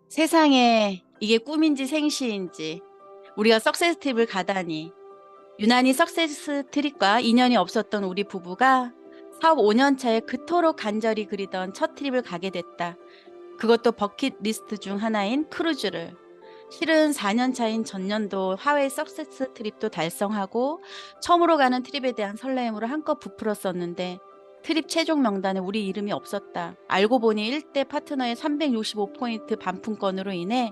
세상에 이게 꿈인지 생시인지 우리가 석세스 트립을 가다니. 유난히 석세스 트립과 인연이 없었던 우리 부부가 사업 5년 차에 그토록 간절히 그리던 첫 트립을 가게 됐다. 그것도 버킷리스트 중 하나인 크루즈를. 실은 4년 차인 전년도 하와이 석세스 트립도 달성하고 처음으로 가는 트립에 대한 설렘으로 한껏 부풀었었는데 트립 최종 명단에 우리 이름이 없었다. 알고 보니 1대 파트너의 365포인트 반품권으로 인해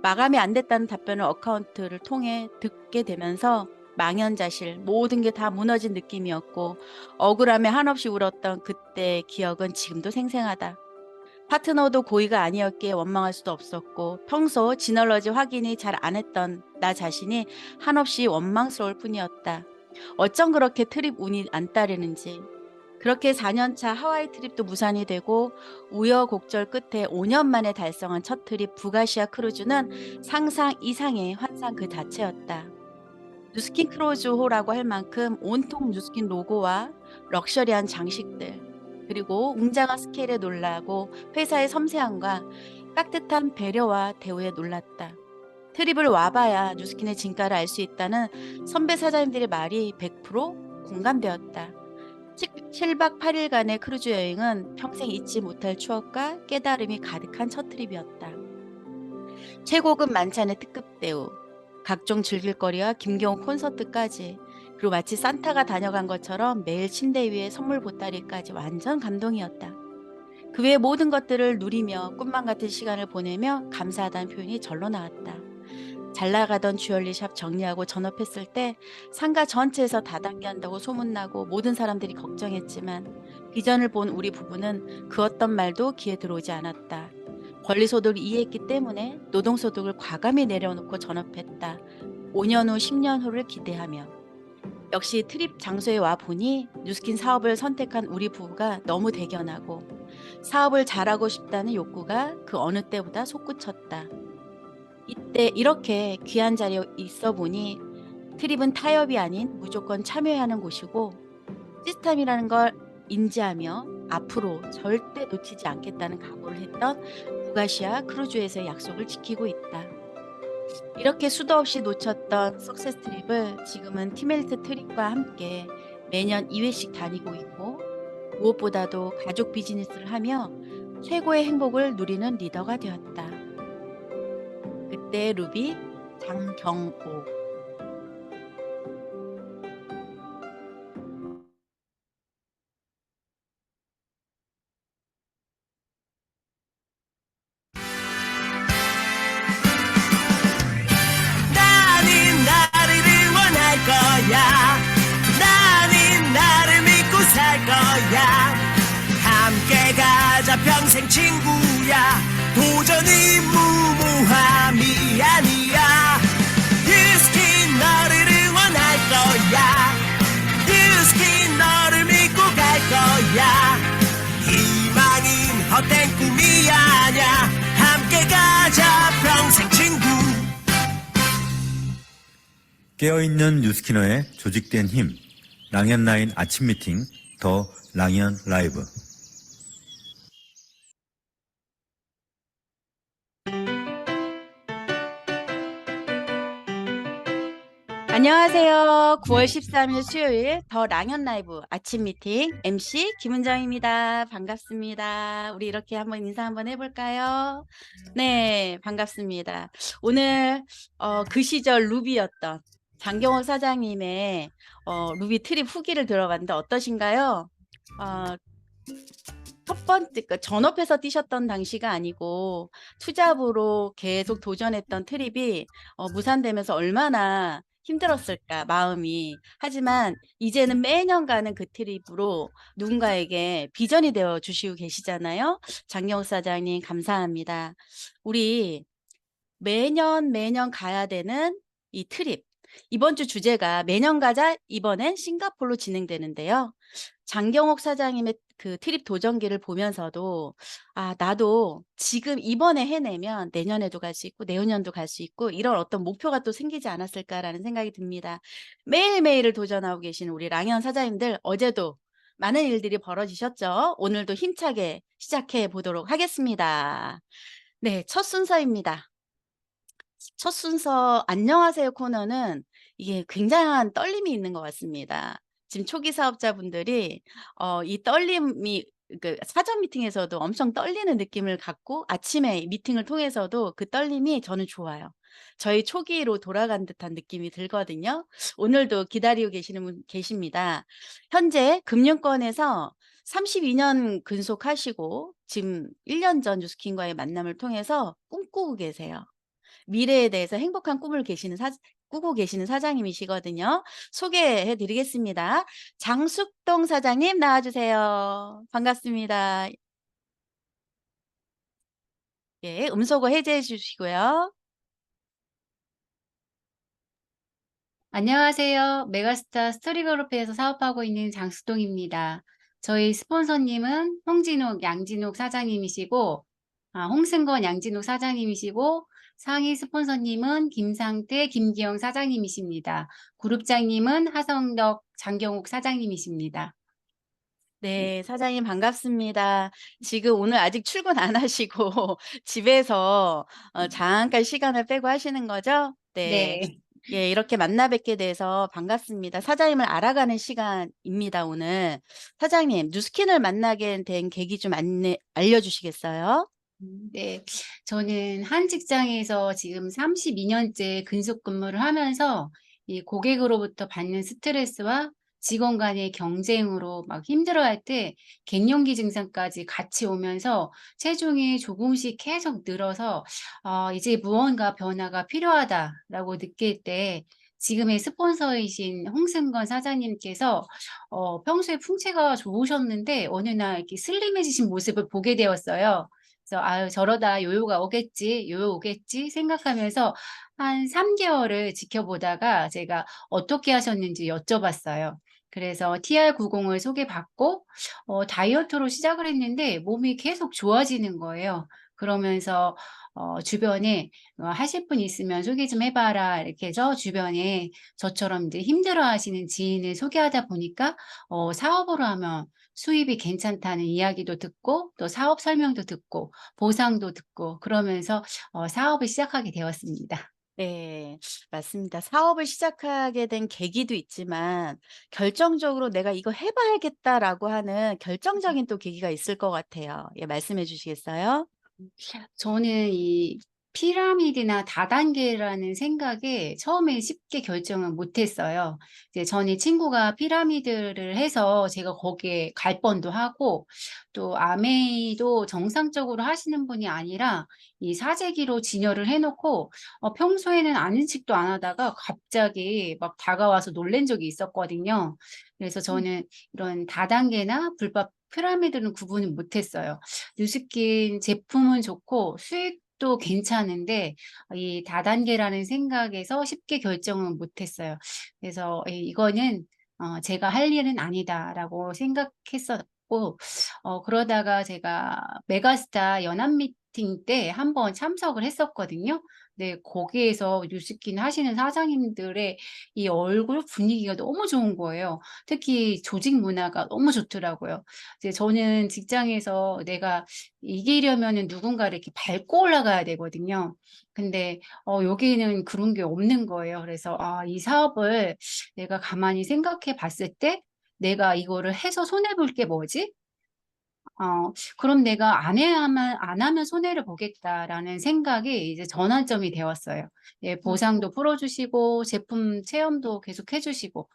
마감이 안 됐다는 답변을 어카운트를 통해 듣게 되면서 망연자실, 모든 게 다 무너진 느낌이었고 억울함에 한없이 울었던 그때의 기억은 지금도 생생하다. 파트너도 고의가 아니었기에 원망할 수도 없었고 평소 지널러지 확인이 잘 안 했던 나 자신이 한없이 원망스러울 뿐이었다. 어쩜 그렇게 트립 운이 안 따르는지. 그렇게 4년차 하와이 트립도 무산이 되고 우여곡절 끝에 5년 만에 달성한 첫 트립 북아시아 크루즈는 상상 이상의 환상 그 자체였다. 뉴스킨 크루즈호라고 할 만큼 온통 뉴스킨 로고와 럭셔리한 장식들, 그리고 웅장한 스케일에 놀라고 회사의 섬세함과 깍듯한 배려와 대우에 놀랐다. 트립을 와봐야 뉴스킨의 진가를 알 수 있다는 선배 사장님들의 말이 100% 공감되었다. 7박 8일간의 크루즈 여행은 평생 잊지 못할 추억과 깨달음이 가득한 첫 트립이었다. 최고급 만찬의 특급 대우, 각종 즐길거리와 김경호 콘서트까지, 그리고 마치 산타가 다녀간 것처럼 매일 침대 위에 선물 보따리까지 완전 감동이었다. 그 외의 모든 것들을 누리며 꿈만 같은 시간을 보내며 감사하다는 표현이 절로 나왔다. 잘 나가던 주얼리샵 정리하고 전업했을 때 상가 전체에서 다단계 한다고 소문나고 모든 사람들이 걱정했지만 비전을 본 우리 부부는 그 어떤 말도 귀에 들어오지 않았다. 권리소득을 이해했기 때문에 노동소득을 과감히 내려놓고 전업했다. 5년 후 10년 후를 기대하며. 역시 트립 장소에 와 보니 뉴스킨 사업을 선택한 우리 부부가 너무 대견하고 사업을 잘하고 싶다는 욕구가 그 어느 때보다 솟구쳤다. 이때 이렇게 귀한 자리에 있어 보니 트립은 타협이 아닌 무조건 참여해야 하는 곳이고 시스템이라는 걸 인지하며 앞으로 절대 놓치지 않겠다는 각오를 했던 북아시아 크루즈에서의 약속을 지키고 있다. 이렇게 수도 없이 놓쳤던 석세스 트립을 지금은 티멜트 트립과 함께 매년 2회씩 다니고 있고 무엇보다도 가족 비즈니스를 하며 최고의 행복을 누리는 리더가 되었다. 그때 루비 장경호. 나는 나를 응원할 거야. 나는 나를 믿고 살 거야. 함께 가자 평생 친구야. 도전이 무모함이 아니야. 뉴스킨 너를 응원할 거야. 뉴스킨 너를 믿고 갈 거야. 희망은 헛된 꿈이 아냐. 함께 가자 평생 친구. 깨어있는 뉴스키너의 조직된 힘, 랑연9 아침 미팅, 더 랑연 라이브. 안녕하세요. 9월 13일 수요일 더 랑연 라이브 아침 미팅 MC 김은정입니다. 반갑습니다. 우리 이렇게 한번 인사 한번 해볼까요? 네, 반갑습니다. 오늘 그 시절 루비였던 장경호 사장님의 루비 트립 후기를 들어봤는데 어떠신가요? 어, 첫 번째, 그러니까 전업해서 뛰셨던 당시가 아니고 투잡으로 계속 도전했던 트립이 무산되면서 얼마나 힘들었을까, 마음이. 하지만 이제는 매년 가는 그 트립으로 누군가에게 비전이 되어 주시고 계시잖아요. 장경호 사장님, 감사합니다. 우리 매년 가야 되는 이 트립. 이번 주 주제가 매년 가자, 이번엔 싱가포르로 진행되는데요. 장경옥 사장님의 그 트립 도전기를 보면서도 아, 나도 지금 이번에 해내면 내년에도 갈 수 있고 내후년도 갈 수 있고 이런 어떤 목표가 또 생기지 않았을까라는 생각이 듭니다. 매일매일을 도전하고 계시는 우리 랑현 사장님들 어제도 많은 일들이 벌어지셨죠? 오늘도 힘차게 시작해 보도록 하겠습니다. 네, 첫 순서입니다. 첫 순서 안녕하세요 코너는 이게 굉장한 떨림이 있는 것 같습니다. 지금 초기 사업자분들이 이 떨림이 그 사전 미팅에서도 엄청 떨리는 느낌을 갖고 아침에 미팅을 통해서도 그 떨림이 저는 좋아요. 저희 초기로 돌아간 듯한 느낌이 들거든요. 오늘도 기다리고 계시는 분 계십니다. 현재 금융권에서 32년 근속하시고 지금 1년 전 뉴스킨과의 만남을 통해서 꿈꾸고 계세요. 미래에 대해서 행복한 꿈을 꾸고 계시는 사장님이시거든요. 소개해 드리겠습니다. 장숙동 사장님 나와 주세요. 반갑습니다. 예, 음소거 해제해 주시고요. 안녕하세요. 메가스타 스토리그룹에서 사업하고 있는 장수동입니다. 저희 스폰서님은 홍진욱, 양진욱 사장님이시고, 홍승건, 양진욱 사장님이시고, 상위 스폰서님은 김상태, 김기영 사장님이십니다. 그룹장님은 하성덕, 장경욱 사장님이십니다. 네, 사장님 반갑습니다. 지금 오늘 아직 출근 안 하시고 집에서 잠깐 시간을 빼고 하시는 거죠? 네. 네. 예, 이렇게 만나 뵙게 돼서 반갑습니다. 사장님을 알아가는 시간입니다, 오늘. 사장님, 뉴스킨을 만나게 된 계기 좀 알려주시겠어요? 네, 저는 한 직장에서 지금 32년째 근속 근무를 하면서 이 고객으로부터 받는 스트레스와 직원 간의 경쟁으로 막 힘들어할 때 갱년기 증상까지 같이 오면서 체중이 조금씩 계속 늘어서 이제 무언가 변화가 필요하다라고 느낄 때 지금의 스폰서이신 홍승건 사장님께서 평소에 풍채가 좋으셨는데 어느 날 이렇게 슬림해지신 모습을 보게 되었어요. 그래서 '아유 저러다 요요가 오겠지. 요요 오겠지.' 생각하면서 한 3개월을 지켜보다가 제가 어떻게 하셨는지 여쭤봤어요. 그래서 TR90을 소개받고 다이어트로 시작을 했는데 몸이 계속 좋아지는 거예요. 그러면서 주변에 "하실 분 있으면 소개 좀 해 봐라." 이렇게 해서 주변에 저처럼 이제 힘들어하시는 지인을 소개하다 보니까 사업으로 하면 수입이 괜찮다는 이야기도 듣고 또 사업 설명도 듣고 보상도 듣고 그러면서 사업을 시작하게 되었습니다. 네, 맞습니다. 사업을 시작하게 된 계기도 있지만 결정적으로 '내가 이거 해 봐야겠다.'라고 하는 결정적인 또 계기가 있을 것 같아요. 예, 말씀해 주시겠어요? 저는 이 피라미드나 다단계라는 생각에 처음에 쉽게 결정을 못 했어요. 이제 전에 친구가 피라미드를 해서 제가 거기에 갈 뻔도 하고 또 아메이도 정상적으로 하시는 분이 아니라 이 사재기로 진열을 해 놓고 평소에는 아는 척도 안 하다가 갑자기 막 다가와서 놀란 적이 있었거든요. 그래서 저는 이런 다단계나 불법 피라미드는 구분을 못 했어요. 뉴스킨 제품은 좋고 수익도 괜찮은데 이 다단계라는 생각에서 쉽게 결정은 못 했어요. 그래서 이거는 '제가 할 일은 아니다.'라고 생각했었고 그러다가 제가 메가스타 연합 미팅 때 한번 참석을 했었거든요. 네, 거기에서 뉴스킨 하시는 사장님들의 이 얼굴 분위기가 너무 좋은 거예요. 특히 조직 문화가 너무 좋더라고요. 이제 저는 직장에서 내가 이기려면은 누군가를 이렇게 밟고 올라가야 되거든요. 근데 여기는 그런 게 없는 거예요. 그래서 '아 이 사업을 내가 가만히 생각해 봤을 때 내가 이거를 해서 손해 볼 게 뭐지? 그럼 내가 안 하면 손해를 보겠다.'라는 생각이 이제 전환점이 되었어요. 예, 보상도 풀어 주시고 제품 체험도 계속 해 주시고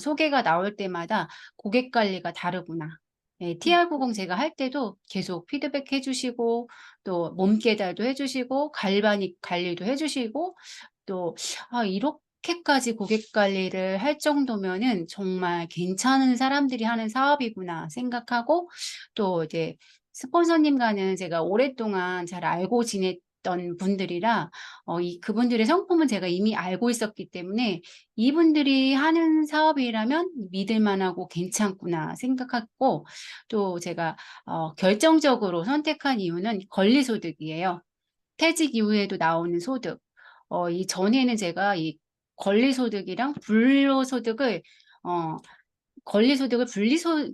소개가 나올 때마다 '고객 관리가 다르구나.' 예, TR90 제가 할 때도 계속 피드백해 주시고 또 몸 깨달도 해 주시고 갈바닉 관리도 해 주시고 또 '아 이렇게까지 고객 관리를 할 정도면은 정말 괜찮은 사람들이 하는 사업이구나.' 생각하고 또 이제 스폰서님과는 제가 오랫동안 잘 알고 지냈던 분들이라 그분들의 성품은 제가 이미 알고 있었기 때문에 '이분들이 하는 사업이라면 믿을 만하고 괜찮구나.' 생각했고 또 제가 결정적으로 선택한 이유는 권리소득이에요. 퇴직 이후에도 나오는 소득. 이전에는 제가 이 권리소득이랑 불로소득을 어 권리소득을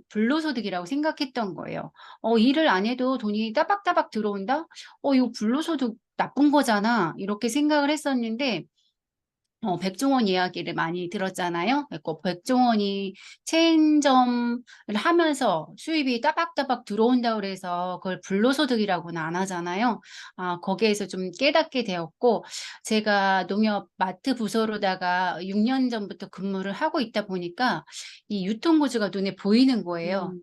불로소득이라고 생각했던 거예요. 일을 안 해도 돈이 따박따박 들어온다? 이거 불로소득 나쁜 거잖아. 이렇게 생각을 했었는데, 백종원 이야기를 많이 들었잖아요. 그래서 백종원이 체인점을 하면서 수입이 따박따박 들어온다고 그래서 그걸 불로소득이라고는 안 하잖아요. 거기에서 좀 깨닫게 되었고, 제가 농협 마트 부서로다가 6년 전부터 근무를 하고 있다 보니까 이 유통구조가 눈에 보이는 거예요.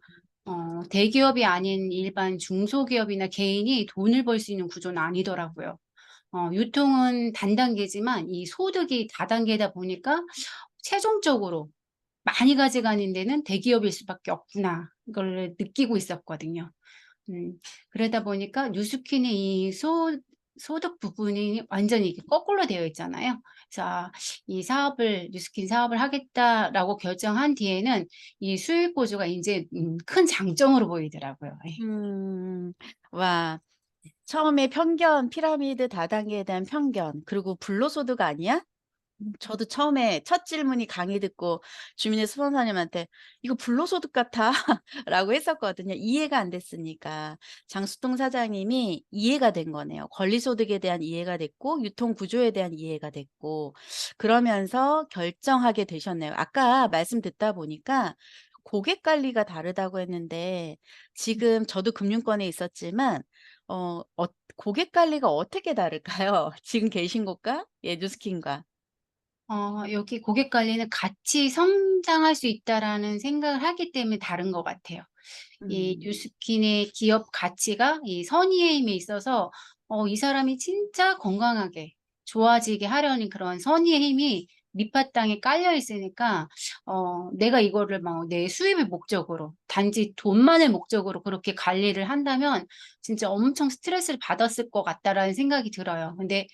음, 대기업이 아닌 일반 중소기업이나 개인이 돈을 벌 수 있는 구조는 아니더라고요. 유통은 단단계지만 이 소득이 다단계다 보니까 최종적으로 많이 가져가는 데는 대기업일 수밖에 없구나. 이걸 느끼고 있었거든요. 음, 그러다 보니까 뉴스킨의 이 소득 부분이 완전히 이게 거꾸로 되어 있잖아요. 그래서 이 뉴스킨 사업을 하겠다라고 결정한 뒤에는 이 수익 보조가 이제 큰 장점으로 보이더라고요. 예. 음, 와, 처음에 편견, 피라미드 다단계에 대한 편견, 그리고 불로소득 아니야? 저도 처음에 첫 질문이 강의 듣고 주민의 수험사님한테 이거 불로소득 같아 라고 했었거든요. 이해가 안 됐으니까. 장수통 사장님이 이해가 된 거네요. 권리소득에 대한 이해가 됐고 유통구조에 대한 이해가 됐고 그러면서 결정하게 되셨네요. 아까 말씀 듣다 보니까 고객 관리가 다르다고 했는데 지금 저도 금융권에 있었지만 고객 관리가 어떻게 다를까요? 지금 계신 곳과 예, 뉴스킨과. 여기 고객 관리는 같이 성장할 수 있다라는 생각을 하기 때문에 다른 것 같아요. 이 음. 뉴스킨의 기업 가치가 이 선의의 힘에 있어서 이 사람이 진짜 건강하게 좋아지게 하려는 그런 선의의 힘이 밑바탕에 깔려 있으니까 내가 이거를 막 내 수입을 목적으로 단지 돈만을 목적으로 그렇게 관리를 한다면 진짜 엄청 스트레스를 받았을 것 같다라는 생각이 들어요. 근데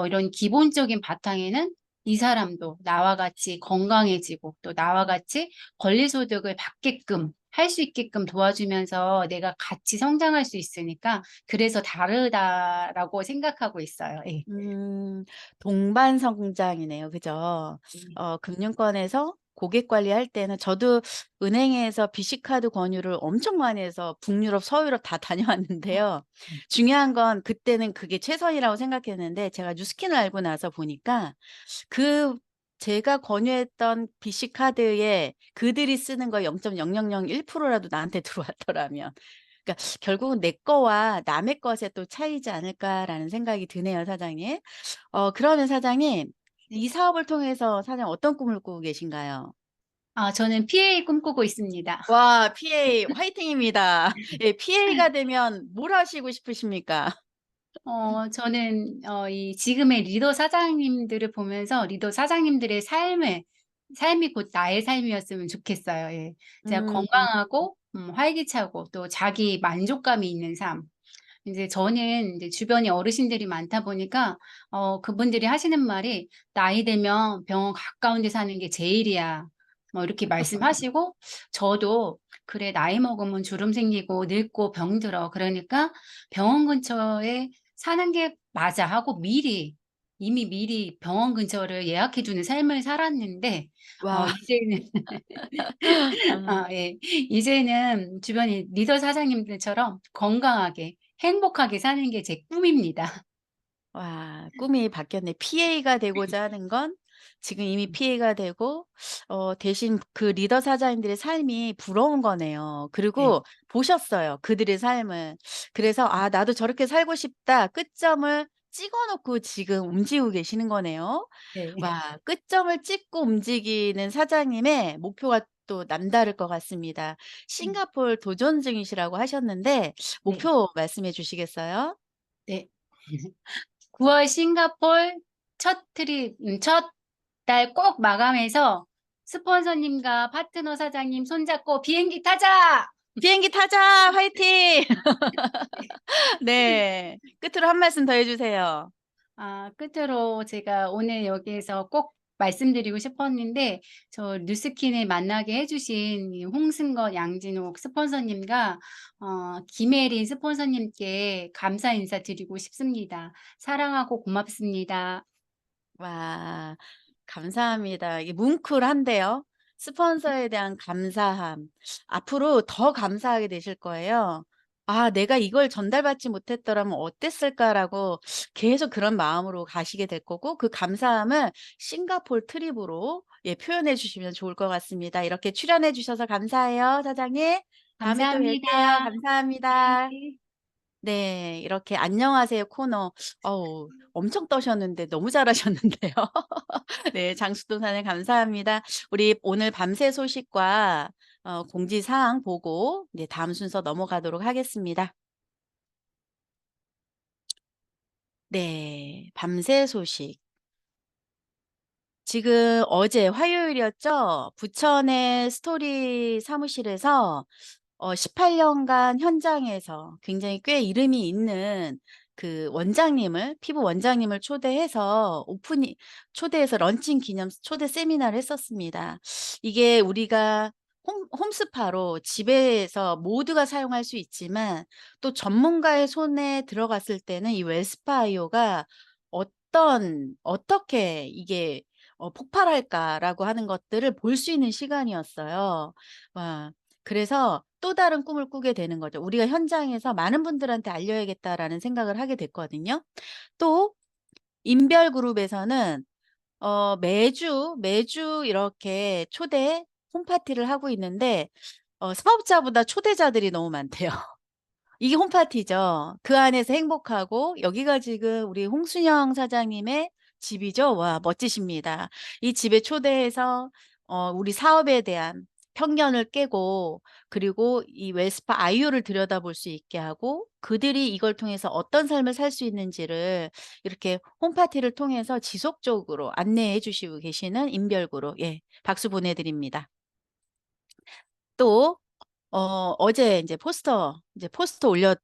이런 기본적인 바탕에는 이 사람도 나와 같이 건강해지고 또 나와 같이 권리소득을 받게끔 할 수 있게끔 도와주면서 내가 같이 성장할 수 있으니까 그래서 다르다라고 생각하고 있어요. 예. 음. 동반 성장이네요. 그죠? 금융권에서 고객 관리할 때는 저도 은행에서 BC카드 권유를 엄청 많이 해서 북유럽, 서유럽 다 다녀왔는데요. 중요한 건 그때는 그게 최선이라고 생각했는데 제가 뉴스킨을 알고 나서 보니까 그 제가 권유했던 BC카드에 그들이 쓰는 거 0.0001% 라도 나한테 들어왔더라면 그러니까 결국은 '내 거와 남의 것의 또 차이지 않을까.'라는 생각이 드네요 사장님. 그러면 사장님 네. 이 사업을 통해서 사장님 어떤 꿈을 꾸고 계신가요? 저는 PA 꿈꾸고 있습니다. 와 PA 화이팅입니다. 예 PA가 되면 뭘 하시고 싶으십니까? 저는 이 지금의 리더 사장님들을 보면서 리더 사장님들의 삶이 곧 나의 삶이었으면 좋겠어요. 예. 제가 음. 건강하고 활기차고 또 자기 만족감이 있는 삶. 이제 저는 이제 주변에 어르신들이 많다 보니까 그분들이 하시는 말이 "나이 들면 병원 가까운 데 사는 게 제일이야." 뭐 이렇게 말씀하시고 저도 '그래 나이 먹으면 주름 생기고 늙고 병들어. 그러니까 병원 근처에 사는 게 맞아.' 하고 이미 미리 병원 근처를 예약해 두는 삶을 살았는데 와. 이제는 아. 예. 이제는 주변의 리더 사장님들처럼 건강하게 행복하게 사는 게 제 꿈입니다. 와 꿈이 바뀌었네. PA가 되고자 하는 건 지금 이미 PA가 되고 대신 그 리더 사장님들의 삶이 부러운 거네요. 네. 그리고 보셨어요, 그들의 삶을. 그래서 '아 나도 저렇게 살고 싶다.' 끝점을 찍어 놓고 지금 움직이고 계시는 거네요. 네. 와 끝점을 찍고 움직이는 사장님의 목표가 또 남다를 것 같습니다. 싱가포르 도전 중이시라고 하셨는데 네. 목표 말씀해 주시겠어요? 네. 9월 싱가포르 첫 달 꼭 마감해서 스폰서님과 파트너 사장님 손잡고 비행기 타자! 비행기 타자. 화이팅. 네. 끝으로 한 말씀 더 해 주세요. 끝으로 제가 오늘 여기에서 꼭 말씀드리고 싶었는데 뉴스킨을 만나게 해 주신 이 홍승건, 양진욱 스폰서님과 김혜린 스폰서님께 감사 인사 드리고 싶습니다. 사랑하고 고맙습니다. 와 감사합니다. 이게 뭉클한데요. 스폰서에 대한 감사함. 앞으로 더 감사하게 되실 거예요. '아 내가 이걸 전달받지 못했더라면 어땠을까.'라고 계속 그런 마음으로 가시게 될 거고 그 감사함을 싱가포르 트립으로 표현해 주시면 좋을 것 같습니다. 이렇게 출연해 주셔서 감사해요, 사장님. 다음에 또 뵐게요. 감사합니다. 감사합니다. 네. 네. 이렇게 안녕하세요 코너 엄청 떠셨는데 너무 잘하셨는데요. 네. 장수도사님 감사합니다. 우리 오늘 밤새 소식과 공지사항 보고 이제 다음 순서 넘어가도록 하겠습니다. 네. 밤새 소식. 지금 어제 화요일이었죠? 부천의 스토리 사무실에서 18년간 현장에서 굉장히 꽤 이름이 있는 그 원장님을 피부 원장님을 초대해서 런칭 기념 초대 세미나를 했었습니다. 이게 우리가 홈스파로 집에서 모두가 사용할 수 있지만 또 전문가의 손에 들어갔을 때는 이 웰스파이오가 어떻게 이게 폭발할까라고 하는 것들을 볼 수 있는 시간이었어요. 와. 그래서 또 다른 꿈을 꾸게 되는 거죠. 우리가 현장에서 많은 분들한테 알려야겠다라는 생각을 하게 됐거든요. 또 인별그룹에서는 매주 이렇게 초대 홈파티를 하고 있는데 사업자보다 초대자들이 너무 많대요. 이게 홈파티죠. 그 안에서 행복하고 여기가 지금 우리 홍순영 사장님의 집이죠. 와 멋지십니다. 이 집에 초대해서 우리 사업에 대한 편견을 깨고 그리고 이 웰스파 아이유를 들여다볼 수 있게 하고 그들이 이걸 통해서 어떤 삶을 살 수 있는지를 이렇게 홈파티를 통해서 지속적으로 안내해 주시고 계시는 인별그룹 박수 보내드립니다. 또 어제 이제 포스터 올려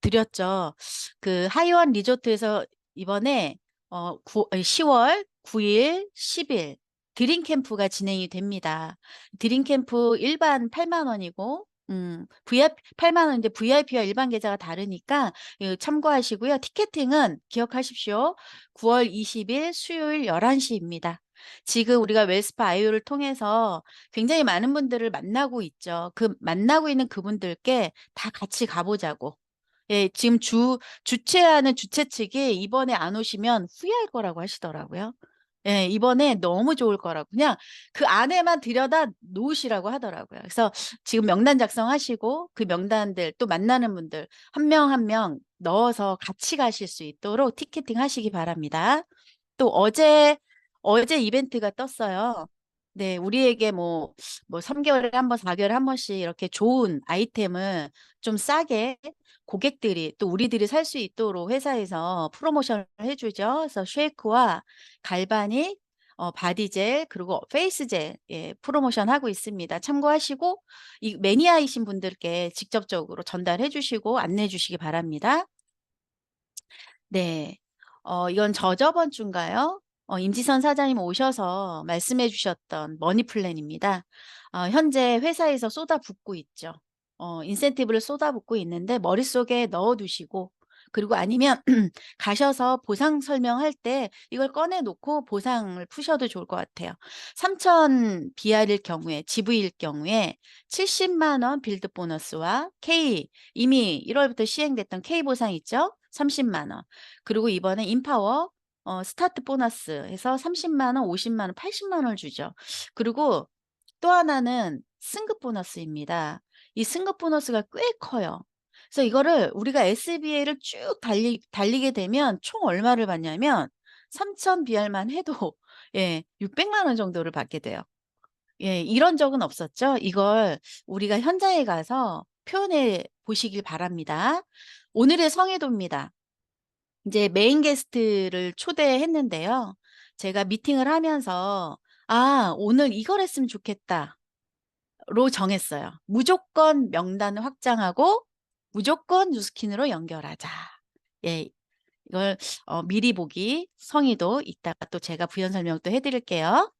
드렸죠. 그 하이원 리조트에서 이번에 10월 9일, 10일 드림 캠프가 진행이 됩니다. 드림 캠프 일반 8만 원이고 VIP 8만 원인데 VIP와 일반 계좌가 다르니까 참고하시고요. 티켓팅은 기억하십시오. 9월 20일 수요일 11시입니다. 지금 우리가 웰스파 아이오를 통해서 굉장히 많은 분들을 만나고 있죠. 그 만나고 있는 그분들께 다 같이 가보자고. 지금 주최하는 주최 측이 이번에 안 오시면 후회할 거라고 하시더라고요. 이번에 너무 좋을 거라고 그냥 그 안에만 들여다 놓으시라고 하더라고요. 그래서 지금 명단 작성하시고 그 명단들 또 만나는 분들 한 명 한 명 넣어서 같이 가실 수 있도록 티켓팅 하시기 바랍니다. 또 어제 이벤트가 떴어요. 네, 우리에게 뭐 3개월에 한 번, 4개월에 한 번씩 이렇게 좋은 아이템을 좀 싸게 고객들이 또 우리들이 살 수 있도록 회사에서 프로모션을 해주죠. 그래서 쉐이크와 갈바닉, 바디젤 그리고 페이스젤 프로모션 하고 있습니다. 참고하시고 이 매니아이신 분들께 직접적으로 전달해 주시고 안내해 주시기 바랍니다. 네. 이건 저저번 주인가요? 임지선 사장님 오셔서 말씀해 주셨던 머니 플랜입니다. 현재 회사에서 쏟아붓고 있죠. 인센티브를 쏟아붓고 있는데 머릿속에 넣어 두시고 그리고 아니면 가셔서 보상 설명할 때 이걸 꺼내 놓고 보상을 푸셔도 좋을 것 같아요. 3,000 BR일 경우에 GV일 경우에 70만 원 빌드 보너스와 K 이미 1월부터 시행됐던 K 보상 있죠? 30만 원. 그리고 이번에 인파워 스타트 보너스 해서 30만 원, 50만 원, 80만 원을 주죠. 그리고 또 하나는 승급 보너스입니다. 이 승급 보너스가 꽤 커요. 그래서 이거를 우리가 SBA를 쭉 달리게 되면 총 얼마를 받냐면 3,000 BR만 해도 600만 원 정도를 받게 돼요. 이런 적은 없었죠. 이걸 우리가 현장에 가서 표현해 보시길 바랍니다. 오늘의 성의도입니다. 이제 메인 게스트를 초대했는데요. 제가 미팅을 하면서 오늘 이걸 했으면 좋겠다. 로 정했어요. 무조건 명단을 확장하고 무조건 뉴스킨으로 연결하자. 이걸 미리 보기 성의도 이따가 또 제가 부연 설명 또 해드릴게요.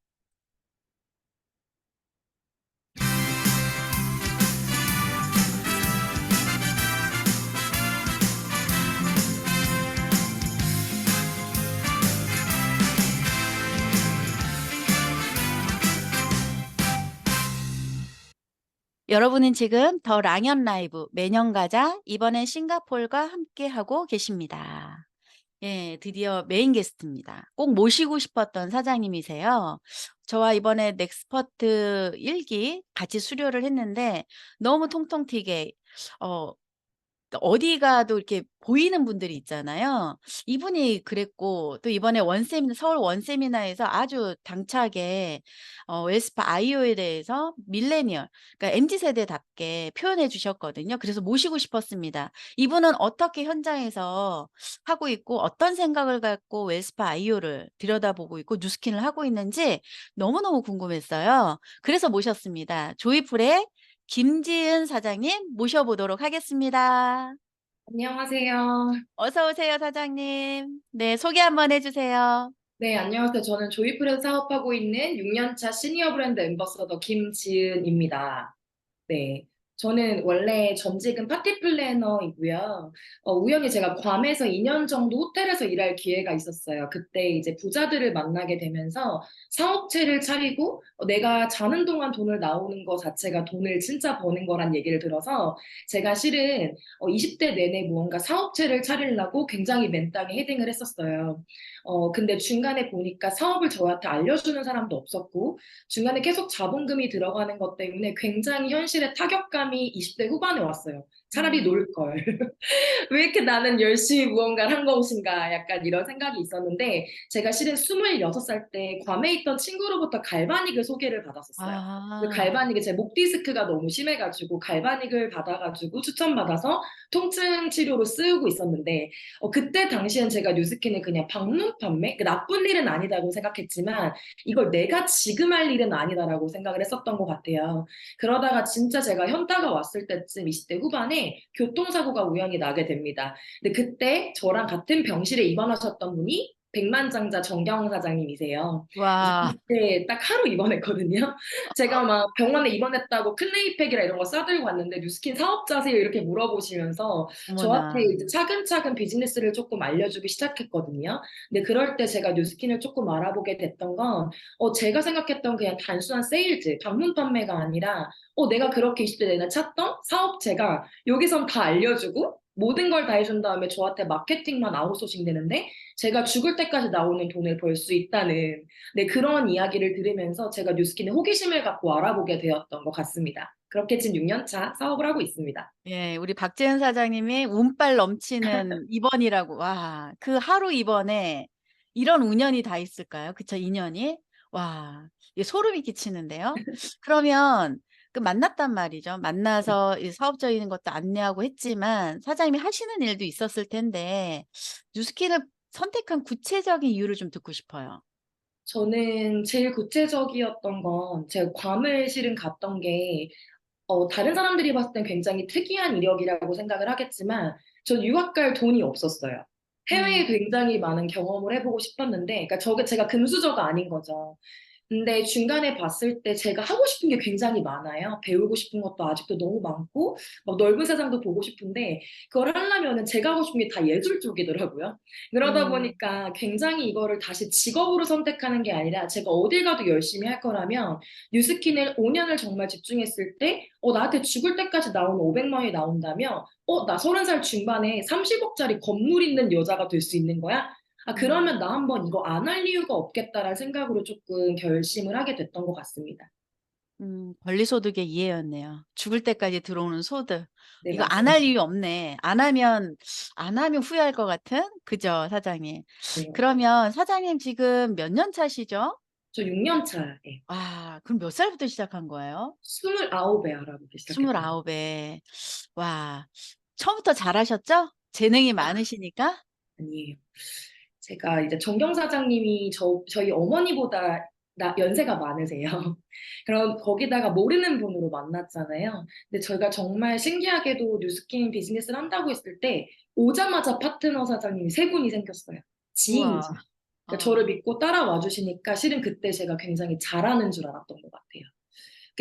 여러분은 지금 더 랑연 라이브 매년 가자 이번엔 싱가폴과 함께하고 계십니다. 예, 드디어 메인 게스트입니다. 꼭 모시고 싶었던 사장님이세요. 저와 이번에 넥스퍼트 1기 같이 수료를 했는데 너무 통통 튀게 어 어디 가도 이렇게 보이는 분들이 있잖아요. 이분이 그랬고 또 이번에 서울 원세미나에서 아주 당차게 웨스파 IO에 대해서 밀레니얼 그러니까 MZ 세대답게 표현해 주셨거든요. 그래서 모시고 싶었습니다. 이분은 어떻게 현장에서 하고 있고 어떤 생각을 갖고 웨스파 IO를 들여다보고 있고 뉴스킨을 하고 있는지 너무너무 궁금했어요. 그래서 모셨습니다. 조이풀의 김지은 사장님 모셔보도록 하겠습니다. 안녕하세요. 어서 오세요, 사장님. 네, 소개 한번 해주세요. 네, 안녕하세요. 저는 조이풀에서 사업하고 있는 6년차 시니어 브랜드 앰버서더 김지은입니다. 네. 저는 원래 전직은 파티 플래너이고요. 우연히 제가 괌에서 2년 정도 호텔에서 일할 기회가 있었어요. 그때 이제 부자들을 만나게 되면서 사업체를 차리고 내가 자는 동안 돈을 나오는 거 자체가 돈을 진짜 버는 거란 얘기를 들어서 제가 실은 20대 내내 무언가 사업체를 차리려고 굉장히 맨땅에 헤딩을 했었어요. 근데 중간에 보니까 사업을 저한테 알려주는 사람도 없었고 중간에 계속 자본금이 들어가는 것 때문에 굉장히 현실에 타격감이 20대 후반에 왔어요. 차라리 놀 걸. 왜 이렇게 나는 열심히 무언가를 한 것인가 약간 이런 생각이 있었는데 제가 실은 26살 때 괌에 있던 친구로부터 갈바닉을 소개를 받았었어요. 그 아, 갈바닉이 제 목 디스크가 너무 심해가지고 갈바닉을 받아가지고 추천받아서 통증 치료로 쓰고 있었는데 그때 당시엔 제가 뉴스킨을 그냥 방문 판매? 그 나쁜 일은 아니다고 생각했지만 이걸 내가 지금 할 일은 아니다라고 생각을 했었던 것 같아요. 그러다가 진짜 제가 현타가 왔을 때쯤 20대 후반에 교통사고가 우연히 나게 됩니다. 근데 그때 저랑 같은 병실에 입원하셨던 분이 백만장자 정경 사장님이세요. 그래서 와, 그때 딱 하루 입원했거든요. 제가 막 병원에 입원했다고 클레이팩이라 이런 거 싸들고 왔는데 뉴스킨 사업자세요 이렇게 물어보시면서 저한테 어머나. 이제 차근차근 비즈니스를 조금 알려주기 시작했거든요. 근데 그럴 때 제가 뉴스킨을 조금 알아보게 됐던 건 제가 생각했던 그냥 단순한 세일즈, 방문 판매가 아니라 내가 그렇게 20대 내내 찾던 사업체가 여기선 다 알려주고 모든 걸 다 해준 다음에 저한테 마케팅만 아웃소싱 되는데 제가 죽을 때까지 나오는 돈을 벌 수 있다는 네, 그런 이야기를 들으면서 제가 뉴스킨에 호기심을 갖고 알아보게 되었던 것 같습니다. 그렇게 지금 6년 차 사업을 하고 있습니다. 예, 우리 박재은 사장님이 운빨 넘치는 입원이라고. 와, 그 하루 입원에 이런 운연이 다 있을까요? 그쵸, 인연이? 와, 이게 소름이 끼치는데요. 그러면 그 만났단 말이죠. 만나서 이 사업적인 것도 안내하고 했지만 사장님이 하시는 일도 있었을 텐데 뉴스킨을 선택한 구체적인 이유를 좀 듣고 싶어요. 저는 제일 구체적이었던 건 제가 괌을 실은 갔던 게 다른 사람들이 봤을 땐 굉장히 특이한 이력이라고 생각을 하겠지만 전 유학 갈 돈이 없었어요. 해외에 음, 굉장히 많은 경험을 해보고 싶었는데 그러니까 저게 제가 금수저가 아닌 거죠. 근데 중간에 봤을 때 제가 하고 싶은 게 굉장히 많아요. 배우고 싶은 것도 아직도 너무 많고 막 넓은 세상도 보고 싶은데 그걸 하려면은 제가 하고 싶은 게 다 예술 쪽이더라고요. 그러다 음, 보니까 굉장히 이거를 다시 직업으로 선택하는 게 아니라 제가 어딜 가도 열심히 할 거라면 뉴스킨을 5년을 정말 집중했을 때 나한테 죽을 때까지 나오는 500만 원이 나온다면 나 30살 중반에 30억짜리 건물 있는 여자가 될 수 있는 거야? 음. 그러면 나 한번 이거 안 할 이유가 없겠다라는 생각으로 조금 결심을 하게 됐던 것 같습니다. 권리소득의 이해였네요. 죽을 때까지 들어오는 소득. 네, 이거 안 할 맞아요. 이유 없네. 안 하면 후회할 것 같은? 그죠, 사장님. 네. 그러면 사장님 지금 몇 년 차시죠? 저 6년 차에 와, 그럼 몇 살부터 시작한 거예요? 29에 알아보기 시작했던 거 29에. 와, 처음부터 잘하셨죠? 재능이 많으시니까? 아니에요. 제가 이제 정경 사장님이 저희 어머니보다 연세가 많으세요. 그럼 거기다가 모르는 분으로 만났잖아요. 근데 저희가 정말 신기하게도 뉴스킨 비즈니스를 한다고 했을 때 오자마자 파트너 사장님이 세 분이 생겼어요. 우와. 지인이죠. 그러니까 저를 어. 믿고 따라와 주시니까 실은 그때 제가 굉장히 잘하는 줄 알았던 것 같아요.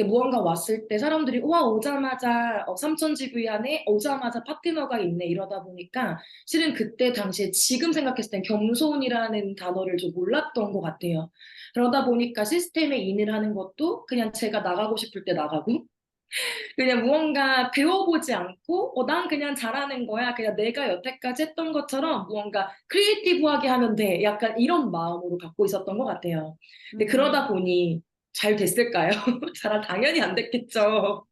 무언가 왔을 때 사람들이 우와 오자마자 삼천지구이 안에 오자마자 파트너가 있네 이러다 보니까 실은 그때 당시에 지금 생각했을 땐 겸손이라는 단어를 좀 몰랐던 것 같아요. 그러다 보니까 시스템에 인을 하는 것도 그냥 제가 나가고 싶을 때 나가고 그냥 무언가 배워보지 않고, 난 그냥 잘하는 거야. 그냥 내가 여태까지 했던 것처럼 무언가 크리에이티브하게 하면 돼. 약간 이런 마음으로 갖고 있었던 것 같아요. 근데 그러다 보니 잘 됐을까요? 당연히 안 됐겠죠.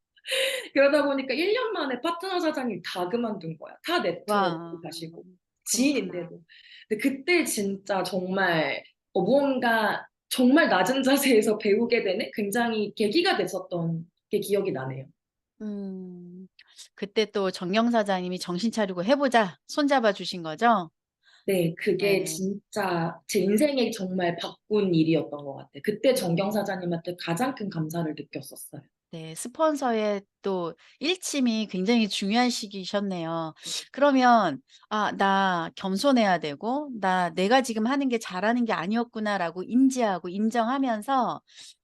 그러다 보니까 1년 만에 파트너 사장님 다 그만둔 거야. 다 와, 네트워크 가시고. 그렇구나. 지인인데도. 근데 그때 진짜 정말 무언가 정말 낮은 자세에서 배우게 되는 굉장히 계기가 됐었던 게 기억이 나네요. 음, 그때 또 정경 사장님이 정신 차리고 해보자 손잡아 주신 거죠? 네, 그게 네. 진짜 제 인생에 정말 바꾼 일이었던 것 같아요. 그때 정경 사장님한테 가장 큰 감사를 느꼈었어요. 네, 스폰서의 또 일침이 굉장히 중요한 시기셨네요. 그러면 나 겸손해야 되고 내가 지금 하는 게 잘하는 게 아니었구나라고 인지하고 인정하면서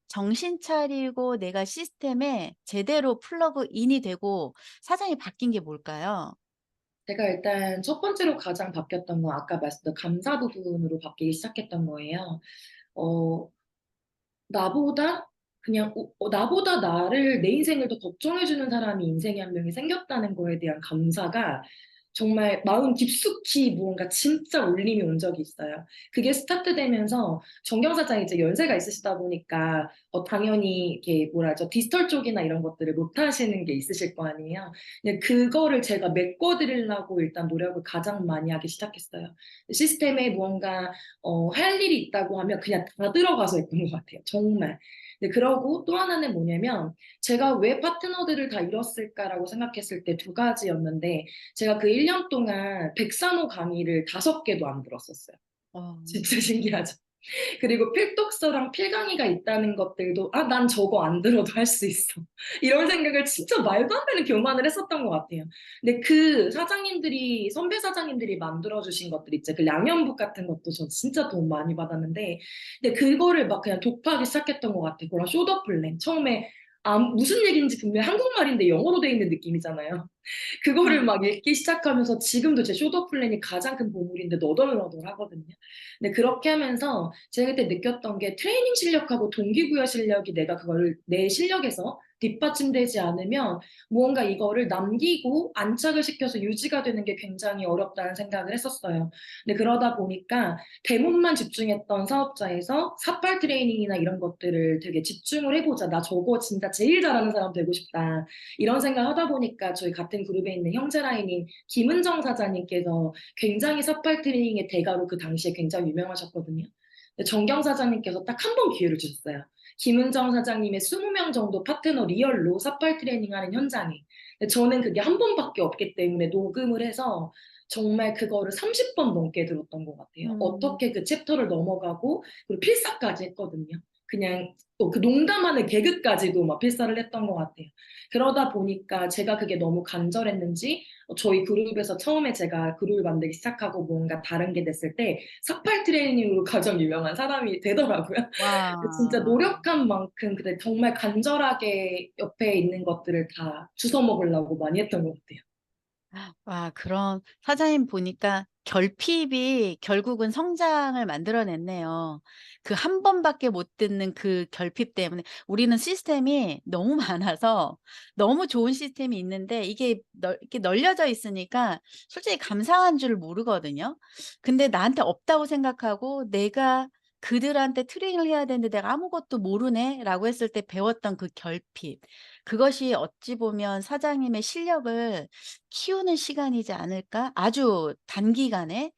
정신 차리고 내가 시스템에 제대로 플러그인이 되고 사장이 바뀐 게 뭘까요? 제가 일단 첫 번째로 가장 바뀌었던 건 아까 말씀드린 감사 부분으로 바뀌기 시작했던 거예요. 어, 나보다 나보다 나를 내 인생을 더 걱정해주는 사람이 인생에 한 명이 생겼다는 거에 대한 감사가 정말 마음 깊숙이 무언가 진짜 울림이 온 적이 있어요. 그게 스타트되면서 정경 사장이 이제 연세가 있으시다 보니까 당연히 이렇게 뭐라 하죠, 디지털 쪽이나 이런 것들을 못 하시는 게 있으실 거 아니에요. 근데 그거를 제가 메꿔드리려고 일단 노력을 가장 많이 하기 시작했어요. 시스템에 무언가 할 일이 있다고 하면 그냥 다 들어가서 했던 것 같아요. 정말. 근데 그러고 또 하나는 뭐냐면 제가 왜 파트너들을 다 잃었을까라고 생각했을 때 두 가지였는데 제가 그 1년 동안 백산호 강의를 5개도 안 들었었어요. 어, 진짜 신기하죠? 그리고 필독서랑 필강의가 있다는 것들도 난 저거 안 들어도 할 수 있어. 이런 생각을 진짜 말도 안 되는 교만을 했었던 것 같아요. 근데 그 사장님들이 선배 사장님들이 만들어주신 것들 있죠. 그 양념북 같은 것도 저 진짜 돈 많이 받았는데 근데 그거를 막 그냥 독파하기 시작했던 것 같아요. 그런 쇼더 플랜 처음에 무슨 얘기인지 분명히 한국말인데 영어로 돼 있는 느낌이잖아요. 그거를 음, 막 읽기 시작하면서 지금도 제 쇼더 플랜이 가장 큰 보물인데 너덜너덜 하거든요. 근데 그렇게 하면서 제가 그때 느꼈던 게 트레이닝 실력하고 동기부여 실력이 내가 그거를 내 실력에서 뒷받침되지 않으면 무언가 이거를 남기고 안착을 시켜서 유지가 되는 게 굉장히 어렵다는 생각을 했었어요. 근데 그러다 보니까 대문만 집중했던 사업자에서 삿발 트레이닝이나 이런 것들을 되게 집중을 해보자. 나 저거 진짜 제일 잘하는 사람 되고 싶다. 이런 생각을 하다 보니까 저희 같은 그룹에 있는 형제라인인 김은정 사장님께서 굉장히 삿발 트레이닝의 대가로 그 당시에 굉장히 유명하셨거든요. 근데 정경 사장님께서 딱 한 번 기회를 주셨어요. 김은정 사장님의 20명 정도 파트너 리얼로 삿발 트레이닝 하는 현장에. 근데 저는 그게 한 번밖에 없기 때문에 녹음을 해서 정말 그거를 30번 넘게 들었던 것 같아요. 음. 어떻게 그 챕터를 넘어가고 그리고 필사까지 했거든요. 그냥 또 그 농담하는 개그까지도 막 필사를 했던 것 같아요. 그러다 보니까 제가 그게 너무 간절했는지 저희 그룹에서 처음에 제가 그룹을 만들기 시작하고 뭔가 다른 게 됐을 때 삭발 트레이닝으로 가장 유명한 사람이 되더라고요. 진짜 와. 노력한 만큼 근데 정말 간절하게 옆에 있는 것들을 다 주워 먹으려고 많이 했던 것 같아요. 와, 그런 사장님 보니까 결핍이 결국은 성장을 만들어냈네요. 그 한 번밖에 못 듣는 그 결핍 때문에 우리는 시스템이 너무 많아서 너무 좋은 시스템이 있는데 이게 이렇게 널려져 있으니까 솔직히 감사한 줄 모르거든요. 근데 나한테 없다고 생각하고 내가 그들한테 트레이닝을 해야 되는데 내가 아무것도 모르네라고 했을 때 배웠던 그 결핍. 그것이 어찌 보면 사장님의 실력을 키우는 시간이지 않을까? 아주 단기간에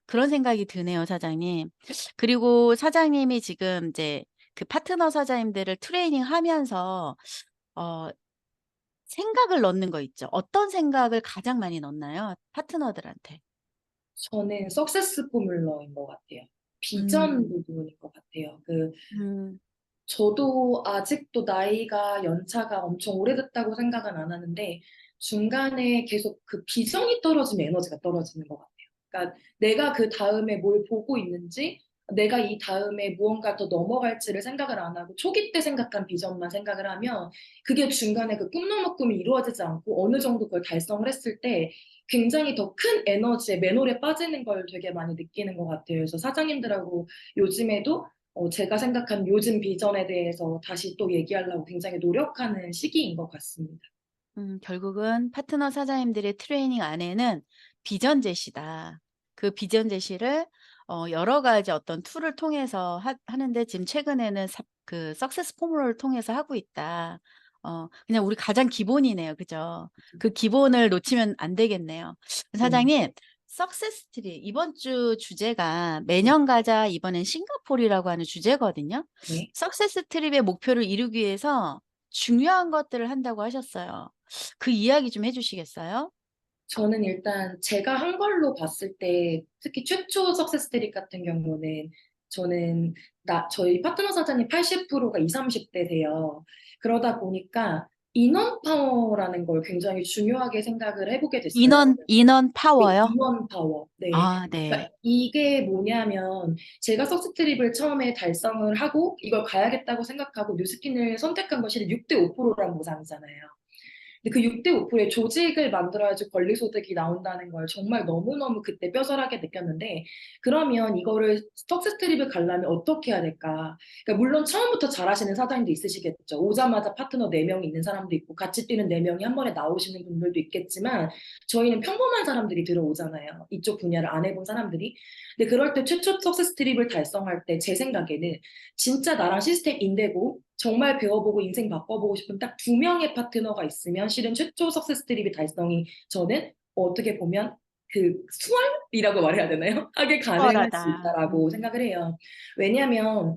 그런 생각이 드네요, 사장님. 그리고 사장님이 지금 이제 그 파트너 사장님들을 트레이닝하면서 어 생각을 넣는 거 있죠. 어떤 생각을 가장 많이 넣나요? 파트너들한테. 저는 석세스 포뮬러인 것 같아요. 비전 음. 부분인 것 같아요. 음. 저도 아직도 나이가 연차가 엄청 오래됐다고 생각은 안 하는데 중간에 계속 그 비전이 떨어지면 에너지가 떨어지는 것 같아요. 그러니까 내가 그 다음에 뭘 보고 있는지 내가 이 다음에 무언가 더 넘어갈지를 생각을 안 하고 초기 때 생각한 비전만 생각을 하면 그게 중간에 그 꿈너머 꿈이 이루어지지 않고 어느 정도 그걸 달성을 했을 때 굉장히 더 큰 에너지에 맨홀에 빠지는 걸 되게 많이 느끼는 것 같아요. 그래서 사장님들하고 요즘에도 제가 생각한 요즘 비전에 대해서 다시 또 얘기하려고 굉장히 노력하는 시기인 것 같습니다. 결국은 파트너 사장님들의 트레이닝 안에는 비전 제시다. 그 비전 제시를 여러 가지 어떤 툴을 통해서 하는데 지금 최근에는 그 석세스 포뮬러를 통해서 하고 있다. 그냥 우리 가장 기본이네요. 그죠? 그 기본을 놓치면 안 되겠네요. 네. 사장님, 석세스 트리 이번 주 주제가 매년 가자 이번엔 싱가포르라고 하는 주제거든요. 네. 석세스 트립의 목표를 이루기 위해서 중요한 것들을 한다고 하셨어요. 그 이야기 좀 해 주시겠어요? 저는 일단 제가 한 걸로 봤을 때 특히 최초 석세스 드립 같은 경우는 저는 저희 파트너 사장님 80%가 20, 30대세요. 그러다 보니까 인원 파워라는 걸 굉장히 중요하게 생각을 해보게 됐어요. 인원 네, 파워요? 인원 파워. 네. 아 네. 그러니까 이게 뭐냐면 제가 석스 트립을 처음에 달성을 하고 이걸 가야겠다고 생각하고 뉴스킨을 선택한 것이 6대 5%라는 보상이잖아요. 근데 그 6대 5%의 조직을 만들어야지 권리소득이 나온다는 걸 정말 너무너무 그때 뼈저하게 느꼈는데 그러면 이거를 석스 트립을 가려면 어떻게 해야 될까? 그러니까 물론 처음부터 잘하시는 사장님도 있으시겠죠. 오자마자 파트너 4명이 있는 사람도 있고 같이 뛰는 4명이 한 번에 나오시는 분들도 있겠지만 저희는 평범한 사람들이 들어오잖아요. 이쪽 분야를 안 해본 사람들이. 근데 그럴 때 최초 석세스 트립을 달성할 때 제 생각에는 진짜 나랑 시스템 인되고 정말 배워보고 인생 바꿔보고 싶은 딱 2명의 파트너가 있으면 실은 최초 석세스 트립의 달성이 저는 어떻게 보면 그 수월이라고 말해야 되나요? 하게 가능할 수 수월하다. 있다라고 생각을 해요. 왜냐하면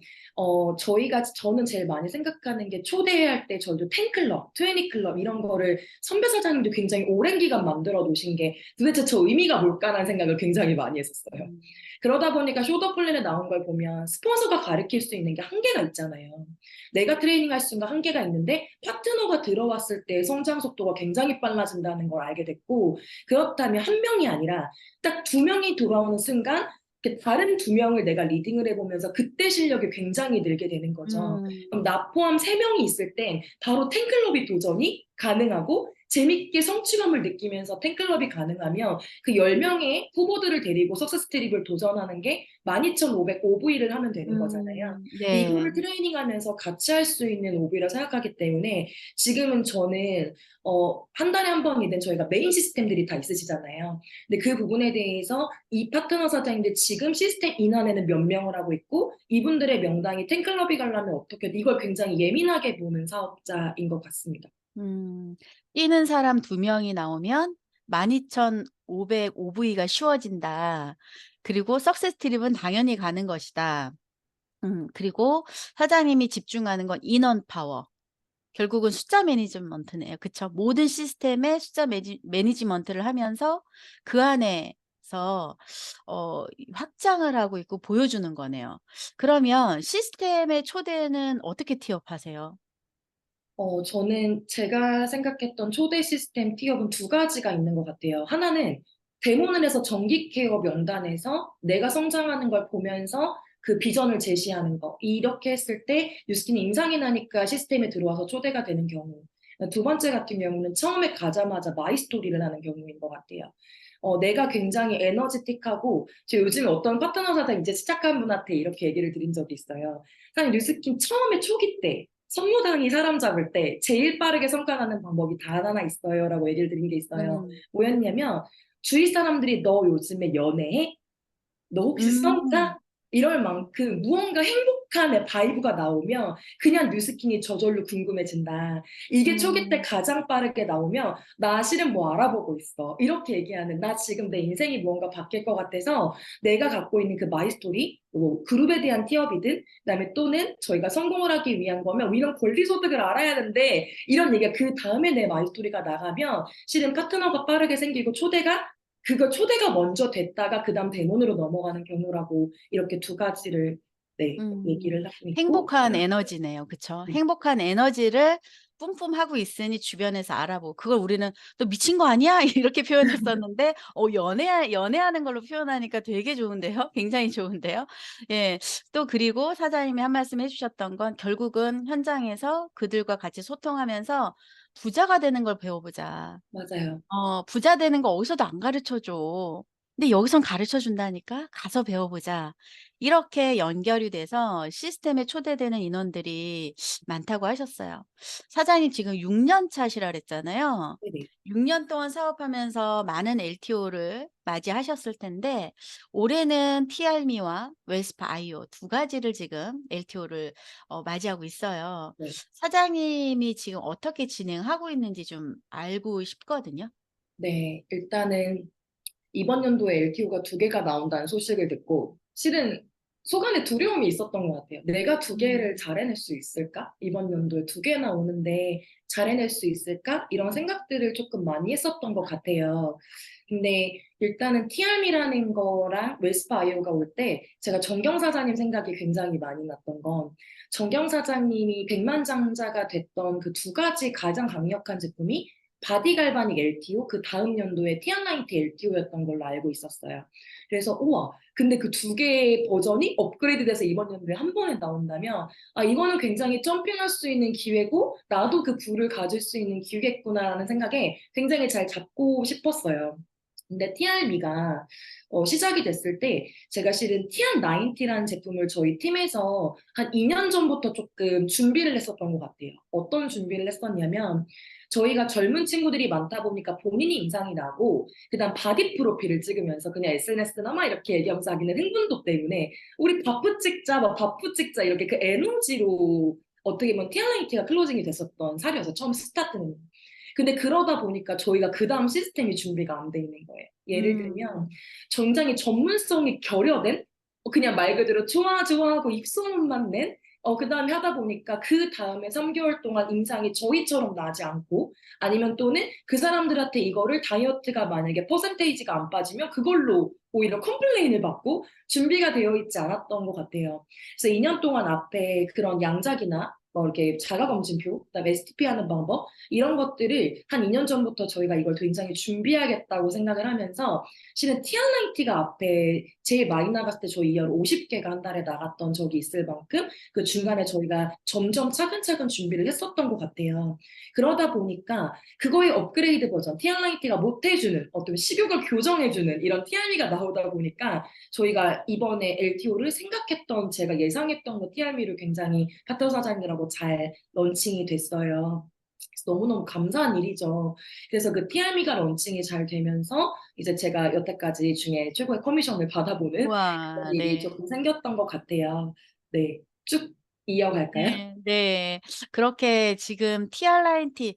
저는 제일 많이 생각하는 게 초대할 때 저도 팬클럽, 트웨니클럽 이런 거를 선배 사장님도 굉장히 오랜 기간 만들어 놓으신 게 도대체 저 의미가 뭘까라는 생각을 굉장히 많이 했었어요. 음. 그러다 보니까 쇼더 플랜에 나온 걸 보면 스폰서가 가르칠 수 있는 게 한계가 있잖아요. 내가 트레이닝할 수 있는 한계가 있는데 파트너가 들어왔을 때 성장 속도가 굉장히 빨라진다는 걸 알게 됐고 그렇다면 한 명이 아니라 딱 2명이 돌아오는 순간 다른 2명을 내가 리딩을 해보면서 그때 실력이 굉장히 늘게 되는 거죠. 그럼 나 포함 3명이 있을 땐 바로 탱클럽이 도전이 가능하고 재밌게 성취감을 느끼면서 팬클럽이 가능하면 그 10명의 후보들을 데리고 석세스 트립을 도전하는 게 12,500 OV를 하면 되는 거잖아요. 네. 이거를 트레이닝하면서 같이 할 수 있는 OV라 생각하기 때문에 지금은 저는 한 달에 한 번이든 저희가 메인 시스템들이 다 있으시잖아요. 근데 그 부분에 대해서 이 파트너 사장님들 지금 시스템 인원에는 몇 명을 하고 있고 이분들의 명단이 팬클럽이 가려면 어떻게 이걸 굉장히 예민하게 보는 사업자인 것 같습니다. 뛰는 사람 2명이 나오면 12,500 OV가 쉬워진다. 그리고 석세스 트립은 당연히 가는 것이다. 그리고 사장님이 집중하는 건 인원 파워. 결국은 숫자 매니지먼트네요. 그쵸? 모든 시스템의 숫자 매니지먼트를 하면서 그 안에서 확장을 하고 있고 보여주는 거네요. 그러면 시스템의 초대는 어떻게 티업하세요? 저는 제가 생각했던 초대 시스템 티업은 2가지가 있는 것 같아요. 하나는 데모를 해서 정기 케어 명단에서 내가 성장하는 걸 보면서 그 비전을 제시하는 거. 이렇게 했을 때 뉴스킨이 임상이 나니까 시스템에 들어와서 초대가 되는 경우. 2번째 같은 경우는 처음에 가자마자 마이스토리를 하는 경우인 것 같아요. 내가 굉장히 에너지틱하고 저 요즘 어떤 파트너 사장 이제 시작한 분한테 이렇게 얘기를 드린 적이 있어요. 사실 뉴스킨 처음에 초기 때 선무당이 사람 잡을 때 제일 빠르게 성장하는 방법이 단 하나 있어요 라고 얘기를 드린 게 있어요. 뭐였냐면 주위 사람들이 너 요즘에 연애해? 너 혹시 썸타? 이럴 만큼 무언가 행복한 바이브가 나오면 그냥 뉴스킨이 저절로 궁금해진다. 이게 초기 때 가장 빠르게 나오면 나 실은 뭐 알아보고 있어. 이렇게 얘기하는 나 지금 내 인생이 무언가 바뀔 것 같아서 내가 갖고 있는 그 마이스토리 뭐 그룹에 대한 티업이든 그다음에 또는 저희가 성공을 하기 위한 거면 이런 권리소득을 알아야 되는데 이런 얘기가 그 다음에 내 마이스토리가 나가면 실은 파트너가 빠르게 생기고 그거 초대가 먼저 됐다가 그다음 대문으로 넘어가는 경우라고 이렇게 2가지를 네, 얘기를 하고 있고 행복한 에너지네요. 그쵸? 네. 행복한 에너지를 뿜뿜하고 있으니 주변에서 알아보고 그걸 우리는 "너 미친 거 아니야?" 이렇게 표현했었는데 연애하는 걸로 표현하니까 되게 좋은데요. 굉장히 좋은데요. 예. 또 그리고 사장님이 한 말씀 해 주셨던 건 결국은 현장에서 그들과 같이 소통하면서 "부자가 되는 걸 배워보자." 맞아요. 부자 되는 거 어디서도 안 가르쳐 줘. 근데 여기선 가르쳐 준다니까 가서 배워보자. 이렇게 연결이 돼서 시스템에 초대되는 인원들이 많다고 하셨어요. 사장님 지금 6년 차시라 그랬잖아요. 네네. 6년 동안 사업하면서 많은 LTO를 맞이하셨을 텐데 올해는 TRM와 웨스파 IO 두 가지를 지금 LTO를 맞이하고 있어요. 네. 사장님이 지금 어떻게 진행하고 있는지 좀 알고 싶거든요. 네, 일단은 이번 연도에 LTO가 두 개가 나온다는 소식을 듣고 실은 속안에 두려움이 있었던 것 같아요. 내가 두 개를 잘 해낼 수 있을까? 이번 연도에 두 개나 오는데 잘 해낼 수 있을까? 이런 생각들을 조금 많이 했었던 것 같아요. 근데 일단은 TRM이라는 거랑 웨스파 IO가 올 때 제가 정경 사장님 생각이 굉장히 많이 났던 건 정경 사장님이 백만장자가 됐던 그 두 가지 가장 강력한 제품이 바디 갈바닉 LTO, 그 다음 연도에 티안라이트 LTO였던 걸로 알고 있었어요. 그래서 우와, 근데 그 두 개의 버전이 업그레이드돼서 이번 연도에 한 번에 나온다면 아, 이거는 굉장히 점핑할 수 있는 기회고 나도 그 부를 가질 수 있는 기회겠구나라는 생각에 굉장히 잘 잡고 싶었어요. 근데 TRB가 시작이 됐을 때 제가 실은 TR90라는 제품을 저희 팀에서 한 2년 전부터 조금 준비를 했었던 것 같아요. 어떤 준비를 했었냐면 저희가 젊은 친구들이 많다 보니까 본인이 인상이 나고 그다음 바디 프로필을 찍으면서 그냥 SNS나 막 이렇게 얘기하면서 하기는 흥분도 때문에 우리 바프 찍자, 막 바프 찍자 이렇게 그 에너지로 어떻게 보면 TR90가 클로징이 됐었던 사례여서 처음 스타트는. 근데 그러다 보니까 저희가 그 다음 시스템이 준비가 안 돼 있는 거예요. 예를 들면 굉장히 전문성이 결여된 그냥 말 그대로 좋아하고 입소문만 낸 그 다음에 하다 보니까 그 다음에 3개월 동안 인상이 저희처럼 나지 않고 아니면 또는 그 사람들한테 이거를 다이어트가 만약에 퍼센테이지가 안 빠지면 그걸로 오히려 컴플레인을 받고 준비가 되어 있지 않았던 것 같아요. 그래서 2년 동안 앞에 그런 양작이나 뭐 이렇게 자가검진표, 그다음에 STP 하는 방법 이런 것들을 한 2년 전부터 저희가 이걸 굉장히 준비해야겠다고 생각을 하면서 실은 TR90가 앞에 제일 많이 나갔을 때 저희 2월 50개가 한 달에 나갔던 적이 있을 만큼 그 중간에 저희가 점점 차근차근 준비를 했었던 것 같아요. 그러다 보니까 그거의 업그레이드 버전 TR90가 못해주는 어떤 식욕을 교정해주는 이런 TRM이가 나오다 보니까 저희가 이번에 LTO를 생각했던 제가 예상했던 그 TRM을 굉장히 파터 사장님하고 잘 런칭이 됐어요. 그래서 너무너무 감사한 일이죠. 그래서 그 TRM이가 런칭이 잘 되면서 이제 제가 여태까지 중에 최고의 커미션을 받아보는 그런 와, 일이 네. 조금 생겼던 것 같아요. 네, 쭉 이어갈까요? 네. 네. 그렇게 지금 TR90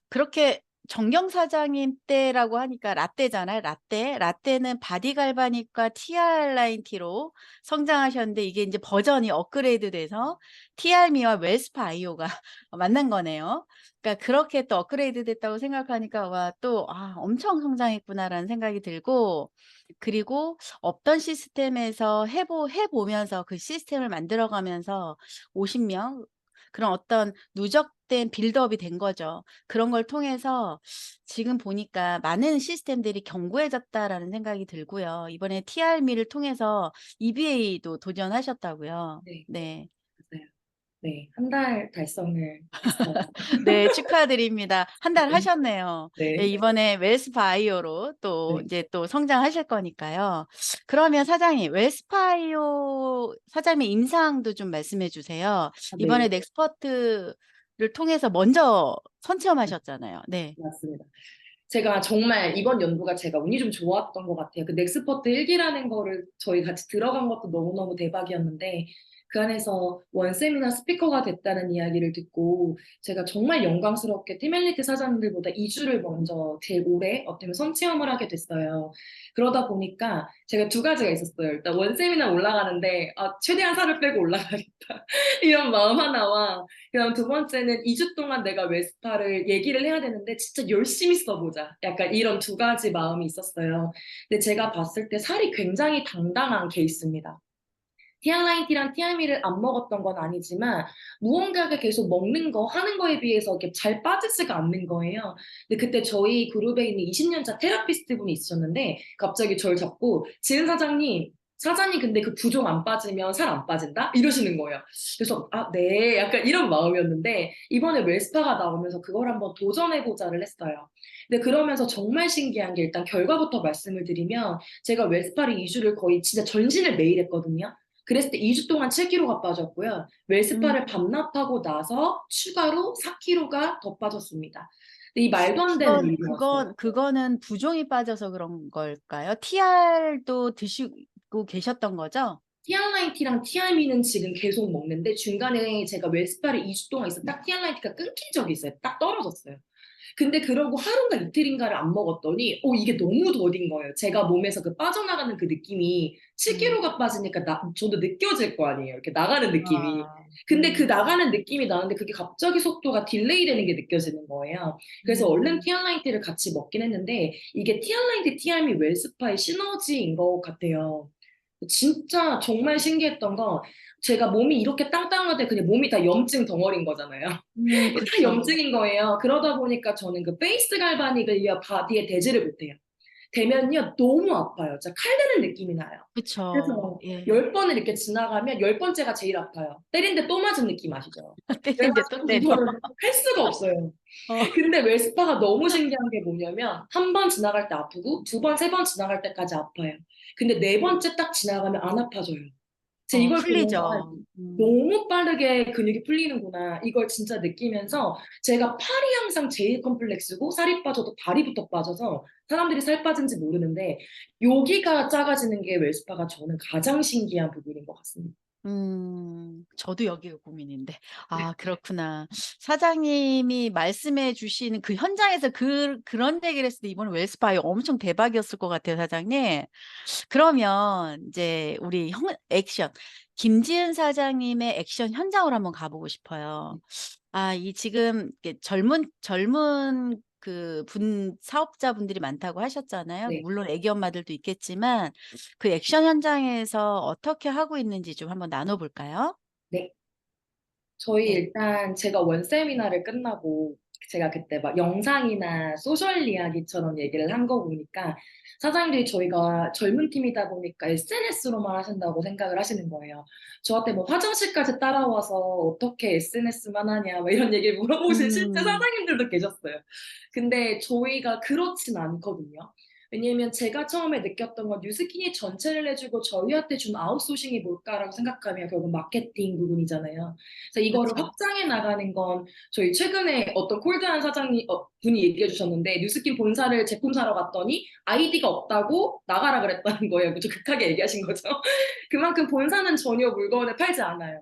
그렇게 정경 사장님 때라고 하니까 라떼잖아요, 라떼. 라떼는 바디 갈바닉과 TR90로 성장하셨는데 이게 인제 버전이 업그레이드 돼서 TR미와 웨스파 IO가 만난 거네요. 그러니까 그렇게 또 업그레이드 됐다고 생각하니까 와 또 '아 엄청 성장했구나.'라는 생각이 들고 그리고 없던 시스템에서 해 보면서 그 시스템을 만들어 가면서 50명 그런 어떤 누적된 빌드업이 된 거죠. 그런 걸 통해서 지금 보니까 '많은 시스템들이 견고해졌다.'라는 생각이 들고요. 이번에 TR미를 통해서 EBA도 도전하셨다고요. 네, 네. 맞아요. 네, 한 달 달성을 했어요. 네. 축하드립니다. 한 달 네, 하셨네요. 예 네, 이번에 웨스파이오로 또 네, 인제 또 성장하실 거니까요. 그러면 사장님 웨스파이오 사장님의 인상도 좀 말씀해 주세요. 네, 이번에 넥스퍼트를 통해서 먼저 선체험하셨잖아요. 네. 맞습니다. 제가 정말 이번 연도가 제가 운이 좀 좋았던 것 같아요. 그 넥스퍼트 1기라는 거를 저희 같이 들어간 것도 너무너무 대박이었는데 그 안에서 원세미나 스피커가 됐다는 이야기를 듣고 제가 정말 영광스럽게 팀엘리트 사장님들보다 2주를 먼저 제일 오래 어떻게 보면 선체험을 하게 됐어요. 그러다 보니까 제가 두 가지가 있었어요. 일단 원세미나 올라가는데 최대한 살을 빼고 올라가겠다. 이런 마음 하나와 그다음 두 번째는 2주 동안 내가 웨스파를 얘기를 해야 되는데 진짜 열심히 써보자. 약간 이런 두 가지 마음이 있었어요. 근데 제가 봤을 때 살이 굉장히 당당한 케이스입니다. TR90랑 TRM를 안 먹었던 건 아니지만 무언가가 계속 먹는 거 하는 거에 비해서 이렇게 잘 빠지지가 않는 거예요. 근데 그때 저희 그룹에 있는 20년차 테라피스트 분이 있으셨는데 갑자기 저를 잡고 지은 사장님 사장님 근데 그 부종 안 빠지면 살 안 빠진다? 이러시는 거예요. 그래서 아, 네. 약간 이런 마음이었는데 이번에 웰스파가 나오면서 그걸 한번 도전해보자를 했어요. 근데 그러면서 정말 신기한 게 일단 결과부터 말씀을 드리면 제가 웰스파를 2주를 거의 진짜 전신을 매일 했거든요. 그랬을 때 2주 동안 7kg가 빠졌고요. 웰스파를 반납하고 나서 추가로 4kg가 더 빠졌습니다. 근데 이 말도 안 되는 일이 왔어요. 그거는 부종이 빠져서 그런 걸까요? TR도 드시고 계셨던 거죠? 티알라이티랑 티알미는 지금 계속 먹는데 중간에 제가 웰스파를 2주 동안 있어 딱 티알라이티가 끊긴 적이 있어요. 딱 떨어졌어요. 근데 그러고 하루인가 이틀인가를 안 먹었더니 이게 너무 더딘 거예요. 제가 몸에서 그 빠져나가는 그 느낌이 7kg가 빠지니까 저도 느껴질 거 아니에요. 이렇게 나가는 느낌이. 아, 근데 그 나가는 느낌이 나는데 그게 갑자기 속도가 딜레이 되는 게 느껴지는 거예요. 그래서 얼른 티알라이티를 같이 먹긴 했는데 이게 티알라이티, 티알미, 웰스파의 시너지인 것 같아요. 진짜 정말 신기했던 건 제가 몸이 이렇게 땅땅한데 그냥 몸이 다 염증 덩어리인 거잖아요. 다 그쵸. 염증인 거예요. 그러다 보니까 저는 그 페이스 갈바닉을요 바디에 대지를 못해요. 대면요 너무 아파요. 진짜 칼 드는 느낌이 나요. 그쵸. 그래서 예. 10번을 이렇게 지나가면 10번째가 제일 아파요. 때린데 또 맞은 느낌 아시죠? 때리는데 또 그래가지고 때려. 이거를 할 수가 없어요. 어. 근데 웰스파가 너무 신기한 게 뭐냐면 한 번 지나갈 때 아프고 두 번, 세 번 지나갈 때까지 아파요. 근데 네 번째 딱 지나가면 안 아파져요. 제가 이걸 보면서 풀리죠. 너무 빠르게 근육이 풀리는구나. 이걸 진짜 느끼면서 제가 팔이 항상 제일 컴플렉스고 살이 빠져도 다리부터 빠져서 사람들이 살 빠진지 모르는데 여기가 작아지는 게 웰스파가 저는 가장 신기한 부분인 것 같습니다. 저도 여기가 고민인데. 아, 그렇구나. 사장님이 말씀해 주시는 그 현장에서 그런 얘기를 했을 때 이번에 웰스파이 엄청 대박이었을 것 같아요, 사장님. 그러면 이제 우리 액션. 김지은 사장님의 액션 현장으로 한번 가보고 싶어요. 아, 이 지금 이렇게 젊은 사업자분들이 많다고 하셨잖아요. 네. 물론 애기 엄마들도 있겠지만 그 액션 현장에서 어떻게 하고 있는지 좀 한번 나눠볼까요? 네. 저희 네. 일단 제가 원 세미나를 끝나고 제가 그때 막 영상이나 소셜 이야기처럼 얘기를 한 거 보니까 사장님들이 저희가 젊은 팀이다 보니까 SNS로만 하신다고 생각을 하시는 거예요. 저한테 뭐 화장실까지 따라와서 어떻게 SNS만 하냐 뭐 이런 얘기를 물어보신 실제 음, 사장님들도 계셨어요. 근데 저희가 그렇진 않거든요. 왜냐면 제가 처음에 느꼈던 건 뉴스키니 전체를 해주고 저희한테 준 아웃소싱이 뭘까라고 생각하면 결국 마케팅 부분이잖아요. 그래서 이거를 그렇죠. 확장해 나가는 건 저희 최근에 어떤 콜드한 사장님 분이 얘기해 주셨는데 뉴스킨 본사를 제품 사러 갔더니 아이디가 없다고 나가라 그랬다는 거예요. 좀 극하게 얘기하신 거죠. 그만큼 본사는 전혀 물건을 팔지 않아요.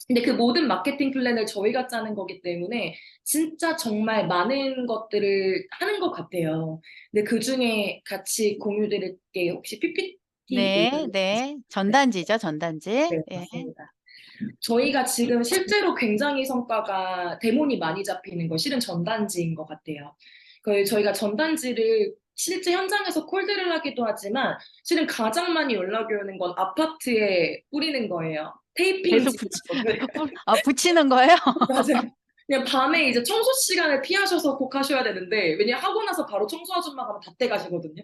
근데 그 모든 마케팅 플랜을 저희가 짜는 거기 때문에 진짜 정말 많은 것들을 하는 것 같아요. 근데 그 중에 같이 공유드릴 게 혹시 PPT 네, 있나요? 네. 네, 전단지죠, 전단지. 네, 예. 맞습니다. 저희가 지금 실제로 굉장히 성과가 데모니 많이 잡히는 건 실은 전단지인 것 같아요. 저희가 전단지를 실제 현장에서 콜드를 하기도 하지만 실은 가장 많이 연락이 오는 건 아파트에 뿌리는 거예요. 계속 테이핑지 같은 것들. 붙이는 거예요? 맞아요. 그냥 밤에 이제 청소 시간을 피하셔서 꼭 하셔야 되는데 왜냐면 하고 나서 바로 청소 아줌마가 가면 다 떼가시거든요.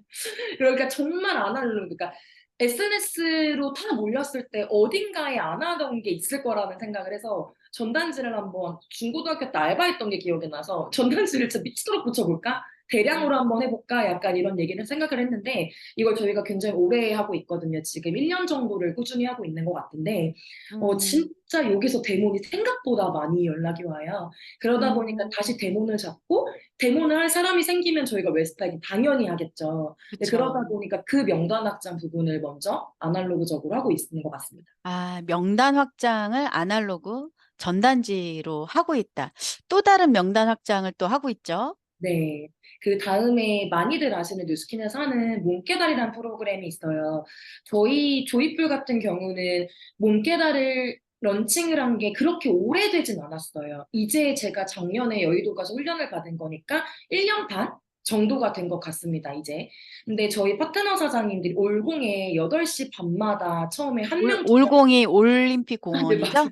그러니까 정말 아날로그, 그러니까 SNS로 다 몰렸을 때 어딘가에 안 하던 게 있을 거라는 생각을 해서 전단지를 한번 중고등학교 때 알바했던 게 기억이 나서 전단지를 진짜 미치도록 붙여볼까? 대량으로 한번 해볼까? 약간 이런 얘기를 생각을 했는데 이걸 저희가 굉장히 오래 하고 있거든요. 지금 1년 정도를 꾸준히 하고 있는 것 같은데 음, 진짜 여기서 데몬이 생각보다 많이 연락이 와요. 그러다 보니까 음, 다시 데몬을 잡고 데몬을 할 사람이 생기면 저희가 웹스타이팅 당연히 하겠죠. 네, 그쵸. 그러다 보니까 그 명단 확장 부분을 먼저 아날로그적으로 하고 있는 것 같습니다. 아, 명단 확장을 아날로그 전단지로 하고 있다. 또 다른 명단 확장을 또 하고 있죠. 네. 그 다음에 많이들 아시는 뉴스킨에서 하는 몸깨달이라는 프로그램이 있어요. 저희 조이풀 같은 경우는 몸깨달을 런칭을 한 게 그렇게 오래되진 않았어요. 이제 제가 작년에 여의도 가서 훈련을 받은 거니까 1년 반 정도가 된 것 같습니다, 이제. 근데 저희 파트너 사장님들이 올공에 8시 반마다 처음에 한 명, 두 명, 올공이 올림픽 네, 공원이죠? 맞아요.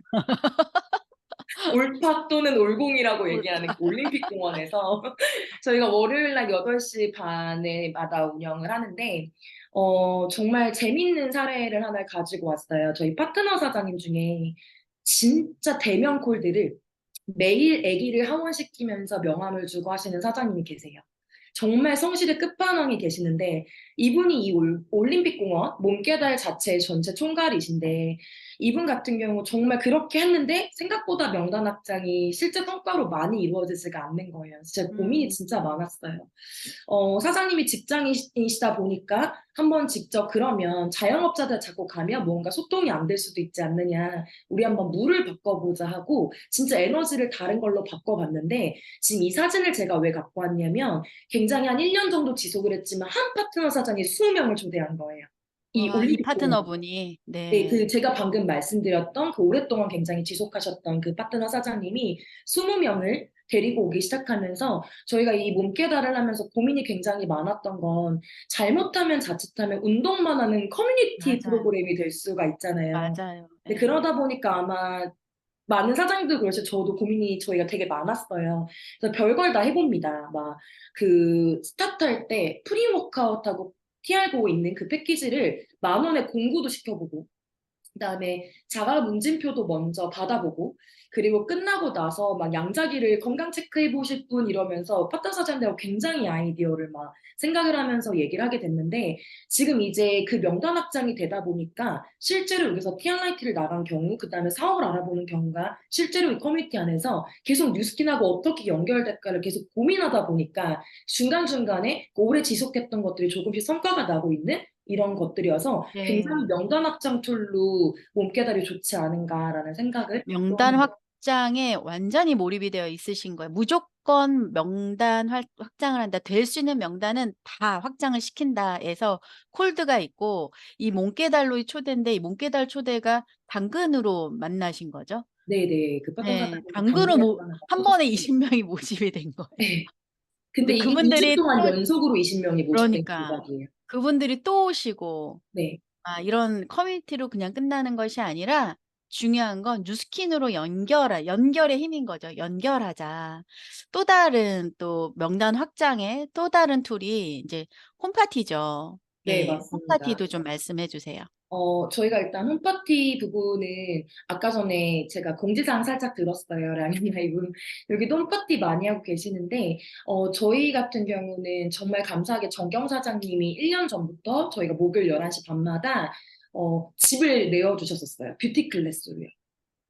올팍 또는 올공이라고 올, 얘기하는 그 올림픽 공원에서 저희가 월요일 날 8시 반에마다 운영을 하는데 정말 재밌는 사례를 하나 가지고 왔어요. 저희 파트너 사장님 중에 진짜 대면 콜들을 매일 아기를 하원시키면서 명함을 주고 하시는 사장님이 계세요. 정말 성실의 끝판왕이 계시는데 이분이 이 올림픽공원 몸깨달 자체 전체 총괄이신데 이분 같은 경우 정말 그렇게 했는데 생각보다 명단 확장이 실제 성과로 많이 이루어지지가 않는 거예요. 진짜 고민이 진짜 많았어요. 사장님이 직장인이시다 보니까 한번 직접 그러면 자영업자들 자꾸 가면 뭔가 소통이 안 될 수도 있지 않느냐. 우리 한번 물을 바꿔보자 하고 진짜 에너지를 다른 걸로 바꿔봤는데 지금 이 사진을 제가 왜 갖고 왔냐면 굉장히 한 1년 정도 지속을 했지만 한 파트너 사장이 20명을 초대한 거예요. 이 와, 이 올림픽 공원. 파트너분이, 네, 네. 제가 방금 말씀드렸던 그 오랫동안 굉장히 지속하셨던 그 파트너 사장님이 20명을 데리고 오기 시작하면서 저희가 이 몸깨달을 하면서 고민이 굉장히 많았던 건 잘못하면 자칫하면 운동만 하는 커뮤니티 맞아요. 프로그램이 될 수가 있잖아요. 맞아요. 근데 예. 그러다 보니까 아마 많은 사장님도 그렇죠. 저도 고민이 저희가 되게 많았어요. 그래서 별걸 다 해봅니다. 막 그 스타트할 때 프리워크아웃하고 TR고 있는 그 패키지를 10,000원에 공구도 시켜보고 그다음에 자가 문진표도 먼저 받아보고 그리고 끝나고 나서 막 양자기를 건강 체크해 보실 분 이러면서 파트너 사장님하고 굉장히 아이디어를 막 생각을 하면서 얘기를 하게 됐는데 지금 이제 그 명단 확장이 되다 보니까 실제로 여기서 TR라이트를 나간 경우 그다음에 사업을 알아보는 경우가 실제로 이 커뮤니티 안에서 계속 뉴스킨하고 어떻게 연결될까를 계속 고민하다 보니까 중간중간에 오래 지속했던 것들이 조금씩 성과가 나고 있는 이런 것들이어서 굉장히 네. 명단 확장 툴로 몸깨달이 좋지 않은가라는 생각을 또 명단 합니다. 확장에 완전히 몰입이 되어 있으신 거예요. 무조건 명단 확장을 한다. 될 수 있는 명단은 다 확장을 시킨다 해서 콜드가 있고 이 몸깨달로 초대인데 이 몸깨달 초대가 당근으로 만나신 거죠? 네네. 그 파트너 네. 사장님이 당근으로 당근에서 만나서 한 번에 20명이 모집이 된 거예요. 네. 근데 근데 이게 2주 그분들이 동안 또 연속으로 20명이 모집된 그러니까 기각이에요. 그분들이 또 오시고 네. 이런 커뮤니티로 그냥 끝나는 것이 아니라 중요한 건 뉴스킨으로 연결의 힘인 거죠. 연결하자. 또 다른 또 명단 확장의 또 다른 툴이 이제 홈파티죠. 네, 예. 맞습니다. 홈파티도 좀 말씀해 주세요. 저희가 일단 홈파티 부분은 아까 전에 제가 공지사항 살짝 들었어요. 라면이나 이분 여기도 홈파티 많이 하고 계시는데 저희 같은 경우는 정말 감사하게 정경 사장님이 1년 전부터 저희가 목요일 11시 반마다 집을 내어주셨었어요. 뷰티 클래스로요.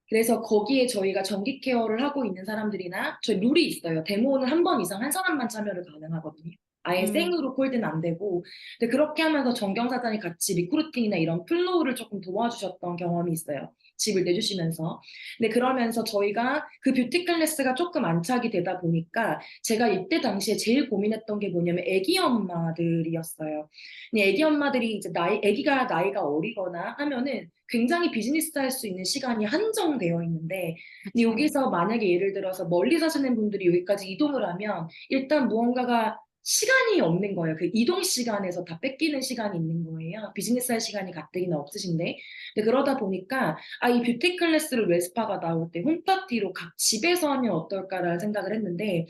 그래서 거기에 저희가 정기 케어를 하고 있는 사람들이나 저희 룰이 있어요. 데모는 한 번 이상 한 사람만 참여를 가능하거든요. 아예 음. 생으로 콜드는 안 되고. 근데 그렇게 하면서 정경 사장이 같이 리크루팅이나 이런 플로우를 조금 도와주셨던 경험이 있어요. 집을 내주시면서. 근데 그러면서 저희가 그 뷰티 클래스가 조금 안착이 되다 보니까 제가 이때 당시에 제일 고민했던 게 뭐냐면 애기 엄마들이었어요. 근데 애기 엄마들이 이제 애기가 나이가 어리거나 하면은 굉장히 비즈니스 할 수 있는 시간이 한정되어 있는데 근데 그쵸. 여기서 만약에 예를 들어서 멀리 사시는 분들이 여기까지 이동을 하면 일단 무언가가 시간이 없는 거예요. 그 이동 시간에서 다 뺏기는 시간이 있는 거예요. 비즈니스 할 시간이 가뜩이나 없으신데. 근데 그러다 보니까 이 뷰티 클래스를 웨스파가 나올 때 홈파티로 각 집에서 하면 어떨까라는 생각을 했는데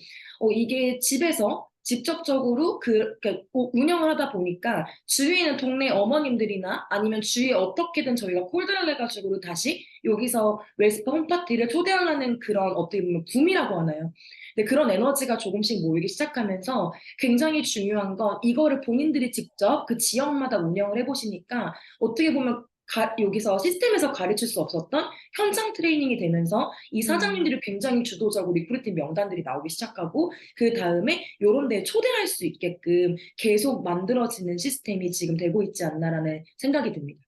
이게 집에서 직접적으로 그러니까 운영을 하다 보니까 주위에 있는 동네 어머님들이나 아니면 주위에 어떻게든 저희가 콜드를 해가지고 다시 여기서 웨스파 홈파티를 초대하려는 그런 어떻게 보면 붐이라고 하나요? 근데 그런 에너지가 조금씩 모이기 시작하면서 굉장히 중요한 건 이거를 본인들이 직접 그 지역마다 운영을 해보시니까 어떻게 보면 여기서 시스템에서 가르칠 수 없었던 현장 트레이닝이 되면서 이 사장님들이 굉장히 주도적으로 리크루팅 명단들이 나오기 시작하고 그 다음에 이런 데에 초대할 수 있게끔 계속 만들어지는 시스템이 지금 되고 있지 않나라는 생각이 듭니다.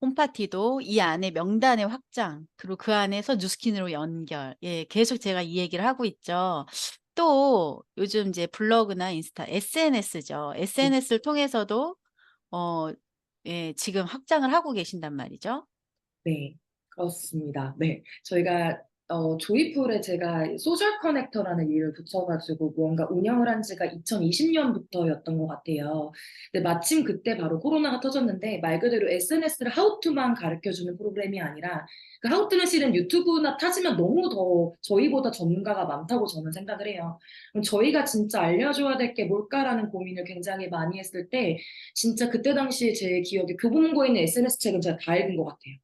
홈파티도 이 안에 명단의 확장 그리고 그 안에서 뉴스킨으로 연결. 예. 계속 제가 이 얘기를 하고 있죠. 또 요즘 이제 블로그나 인스타 SNS죠. SNS를 통해서도 어 예 지금 확장을 하고 계신단 말이죠. 네, 그렇습니다. 네, 저희가 조이풀에 제가 소셜 커넥터라는 일을 붙여가지고 뭔가 운영을 한 지가 2020년부터였던 것 같아요. 근데 마침 그때 바로 코로나가 터졌는데 말 그대로 SNS를 하우투만 가르쳐주는 프로그램이 아니라 그 하우투는 실은 유튜브나 타지면 너무 더 저희보다 전문가가 많다고 저는 생각을 해요. 그럼 저희가 진짜 알려줘야 될 게 뭘까라는 고민을 굉장히 많이 했을 때 진짜 그때 당시에 제 기억에 교보문고에 있는 SNS 책은 제가 다 읽은 것 같아요.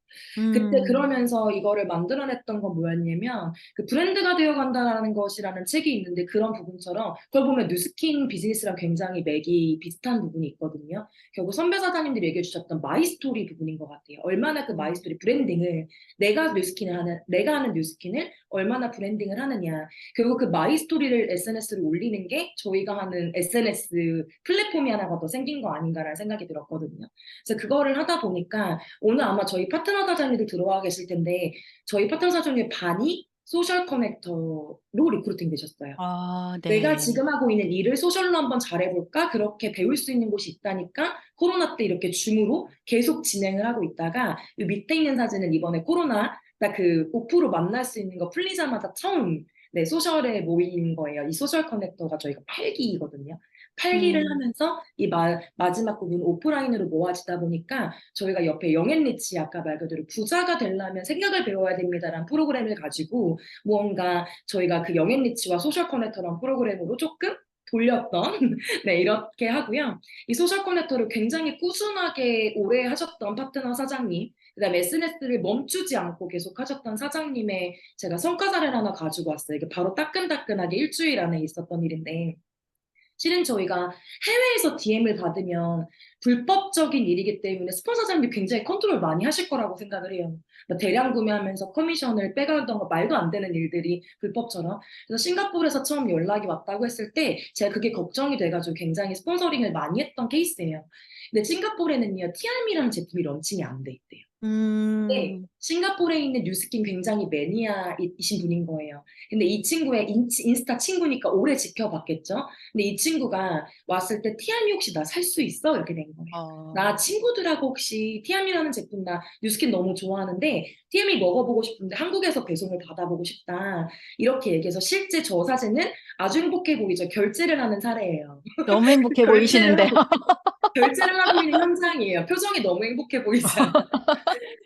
그때 그러면서 이거를 만들어냈던 건 뭐였냐면 그 브랜드가 되어간다는 것이라는 책이 있는데 그런 부분처럼 그걸 보면 뉴스킨 비즈니스랑 굉장히 맥이 비슷한 부분이 있거든요. 결국 선배 사장님들이 얘기해 주셨던 마이스토리 부분인 것 같아요. 얼마나 그 마이스토리 브랜딩을 내가 하는 뉴스킨을 얼마나 브랜딩을 하느냐. 결국 그 마이스토리를 SNS로 올리는 게 저희가 하는 SNS 플랫폼이 하나가 더 생긴 거 아닌가라는 생각이 들었거든요. 그래서 그거를 하다 보니까 오늘 아마 저희 파트너 사장님들 들어와 계실 텐데 저희 파트너 사장님 반이 소셜 커넥터로 리크루팅 되셨어요. 내가 네. 지금 하고 있는 일을 소셜로 한번 잘해볼까? 그렇게 배울 수 있는 곳이 있다니까 코로나 때 이렇게 줌으로 계속 진행을 하고 있다가 이 밑에 있는 사진은 이번에 코로나 딱 그 오프로 만날 수 있는 거 풀리자마자 처음 네, 소셜에 모인 거예요. 이 소셜 커넥터가 저희가 8기거든요. 8기를 음. 하면서 이 마지막 부분 오프라인으로 모아지다 보니까 저희가 옆에 영앤리치 아까 말 그대로 부자가 되려면 생각을 배워야 됩니다라는 프로그램을 가지고 무언가 저희가 그 영앤리치와 소셜 커넥터라는 프로그램으로 조금 돌렸던 네 이렇게 하고요. 이 소셜 커넥터를 굉장히 꾸준하게 오래 하셨던 파트너 사장님 그다음에 SNS를 멈추지 않고 계속 하셨던 사장님의 제가 성과 사례를 하나 가지고 왔어요. 이게 바로 따끈따끈하게 일주일 안에 있었던 일인데 실은 저희가 해외에서 DM을 받으면 불법적인 일이기 때문에 스폰서장님이 굉장히 컨트롤 많이 하실 거라고 생각을 해요. 뭐 대량 구매하면서 커미션을 빼가던 거 말도 안 되는 일들이 불법처럼. 그래서 싱가포르에서 처음 연락이 왔다고 했을 때 제가 그게 걱정이 돼가지고 굉장히 스폰서링을 많이 했던 케이스예요. 근데 싱가포르에는요, 티알미라는 제품이 런칭이 안 돼 있대요. 네, 음. 싱가포르에 있는 뉴스킨 굉장히 매니아이신 분인 거예요. 근데 이 친구의 인스타 친구니까 오래 지켜봤겠죠? 근데 이 친구가 왔을 때 티아미 혹시 나 살 수 있어? 이렇게 된 거예요. 나 친구들하고 혹시 티아미라는 제품 나 뉴스킨 너무 좋아하는데 티아미 먹어보고 싶은데 한국에서 배송을 받아보고 싶다. 이렇게 얘기해서 실제 저 사진은 아주 행복해 보이죠? 결제를 하는 사례예요. 너무 행복해 결제를 보이시는데요. 하고, 결제를 하고 있는 현장이에요. 표정이 너무 행복해 보이잖아.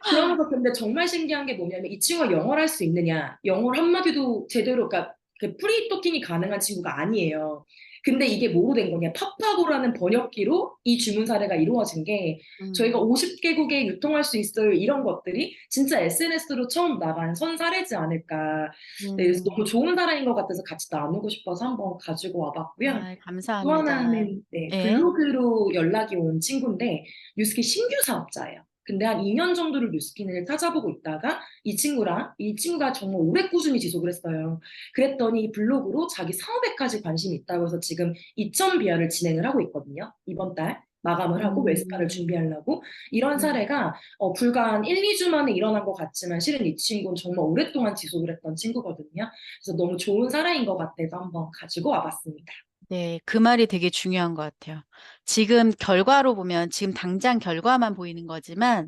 그러면서 근데 정말 신기한 게 뭐냐면 이 친구가 영어를 할 수 있느냐 영어를 한마디도 제대로 그러니까 그 프리 토킹이 가능한 친구가 아니에요. 근데 이게 뭐로 된 거냐 파파고라는 번역기로 이 주문 사례가 이루어진 게 저희가 50개국에 유통할 수 있어요 이런 것들이 진짜 SNS로 처음 나간 선 사례지 않을까. 네, 그래서 너무 좋은 사례인 것 같아서 같이 나누고 싶어서 한번 가지고 와봤고요. 아, 또 감사합니다. 하나는 네, 예. 블로그로 연락이 온 친구인데 뉴스킨 신규 사업자예요. 근데 한 2년 정도를 뉴스킨을 찾아보고 있다가 이 친구가 정말 오래 꾸준히 지속을 했어요. 그랬더니 블로그로 자기 사업에까지 관심이 있다고 해서 지금 2,000비아를 진행을 하고 있거든요. 이번 달 마감을 하고 웰스파를 음. 준비하려고 이런 사례가 불과 한 1, 2주 만에 일어난 것 같지만 실은 이 친구는 정말 오랫동안 지속을 했던 친구거든요. 그래서 너무 좋은 사례인 것 같아서 한번 가지고 와봤습니다. 네, 그 말이 되게 중요한 것 같아요. 지금 결과로 보면 지금 당장 결과만 보이는 거지만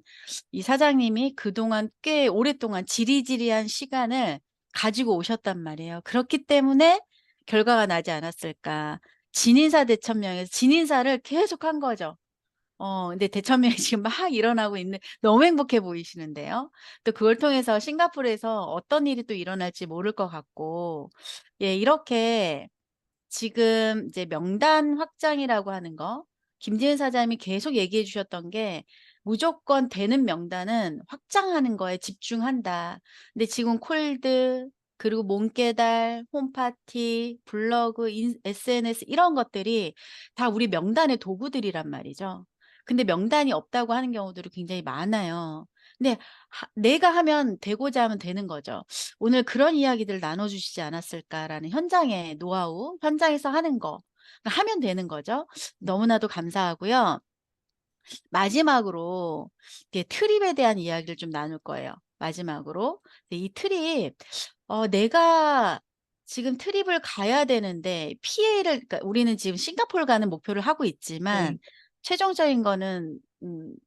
이 사장님이 그동안 꽤 오랫동안 지리지리한 시간을 가지고 오셨단 말이에요. 그렇기 때문에 결과가 나지 않았을까. 진인사 대천명에서 진인사를 계속 한 거죠. 근데 대천명이 지금 막 일어나고 있는 너무 행복해 보이시는데요. 또 그걸 통해서 싱가포르에서 어떤 일이 또 일어날지 모를 것 같고, 예, 이렇게 지금 이제 명단 확장이라고 하는 거 김지은 사장님이 계속 얘기해 주셨던 게 무조건 되는 명단은 확장하는 거에 집중한다. 근데 지금 콜드 그리고 몸깨달, 홈파티, 블로그, SNS 이런 것들이 다 우리 명단의 도구들이란 말이죠. 근데 명단이 없다고 하는 경우들이 굉장히 많아요. 근데 내가 하면 되고자 하면 되는 거죠. 오늘 그런 이야기들 나눠주시지 않았을까라는 현장의 노하우, 현장에서 하는 거 그러니까 하면 되는 거죠. 너무나도 감사하고요. 마지막으로 이렇게 트립에 대한 이야기를 좀 나눌 거예요. 마지막으로 이 트립, 내가 지금 트립을 가야 되는데 PA를 그러니까 우리는 지금 싱가포르 가는 목표를 하고 있지만 네. 최종적인 거는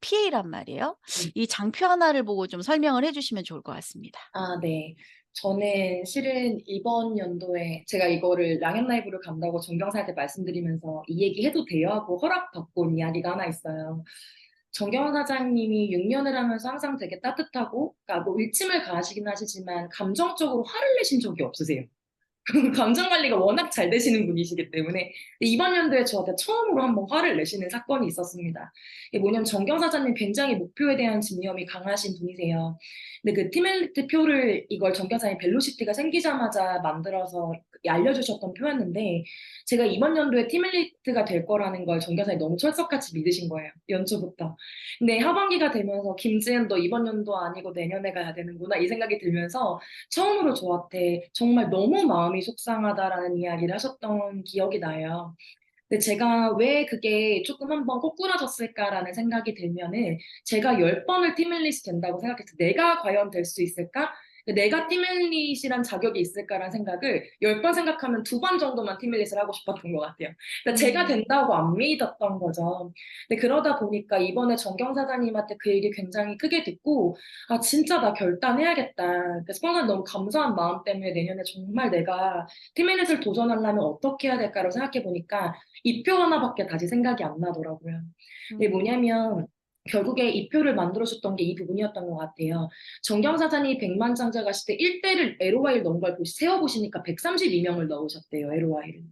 PA란 말이에요. 네. 이 장표 하나를 보고 좀 설명을 해주시면 좋을 것 같습니다. 아, 네. 저는 실은 이번 연도에 제가 이거를 랑앤 라이브를 간다고 정경사한테 말씀드리면서 이 얘기 해도 돼요 하고 허락받고 온 이야기가 하나 있어요. 정경 사장님이 6년을 하면서 항상 되게 따뜻하고, 그러니까 뭐 일침을 가하시긴 하시지만 감정적으로 화를 내신 적이 없으세요. 감정 관리가 워낙 잘 되시는 분이시기 때문에. 근데 이번 연도에 저한테 처음으로 한번 화를 내시는 사건이 있었습니다. 이게 뭐냐면 정경 사장님 굉장히 목표에 대한 집념이 강하신 분이세요. 근데 그 팀엘리트 표를 이걸 정경 사장님 벨로시티가 생기자마자 만들어서 알려주셨던 표였는데, 제가 이번 연도에 팀엘리트가 될 거라는 걸 정경 사장님 너무 철석같이 믿으신 거예요. 연초부터. 근데 하반기가 되면서 김지은 너 이번 연도 아니고 내년에 가야 되는구나 이 생각이 들면서 처음으로 저한테 정말 너무 마음이 속상하다라는 이야기를 하셨던 기억이 나요. 근데 제가 왜 그게 조금 한번 꼬꾸라졌을까라는 생각이 들면은 제가 10번을 팀일릿이 된다고 생각했을 때 내가 과연 될 수 있을까? 내가 팀일릿이란 자격이 있을까라는 생각을 10번 생각하면 2번 정도만 팀일릿을 하고 싶었던 것 같아요. 그러니까 제가 된다고 안 믿었던 거죠. 근데 그러다 보니까 이번에 정경 사장님한테 그 얘기 굉장히 크게 듣고 아 진짜 나 결단해야겠다. 그래서 스폰서는 너무 감사한 마음 때문에 내년에 정말 내가 팀일릿을 도전하려면 어떻게 해야 될까를 생각해 보니까 이 표 하나밖에 다시 생각이 안 나더라고요. 근데 뭐냐면 결국에 이 표를 만들어줬던 게 이 부분이었던 것 같아요. 정경 사장이 100만 장자 가실 때 1대를 LOI를 넣은 걸 세어보시니까 132명을 넣으셨대요, LOI를.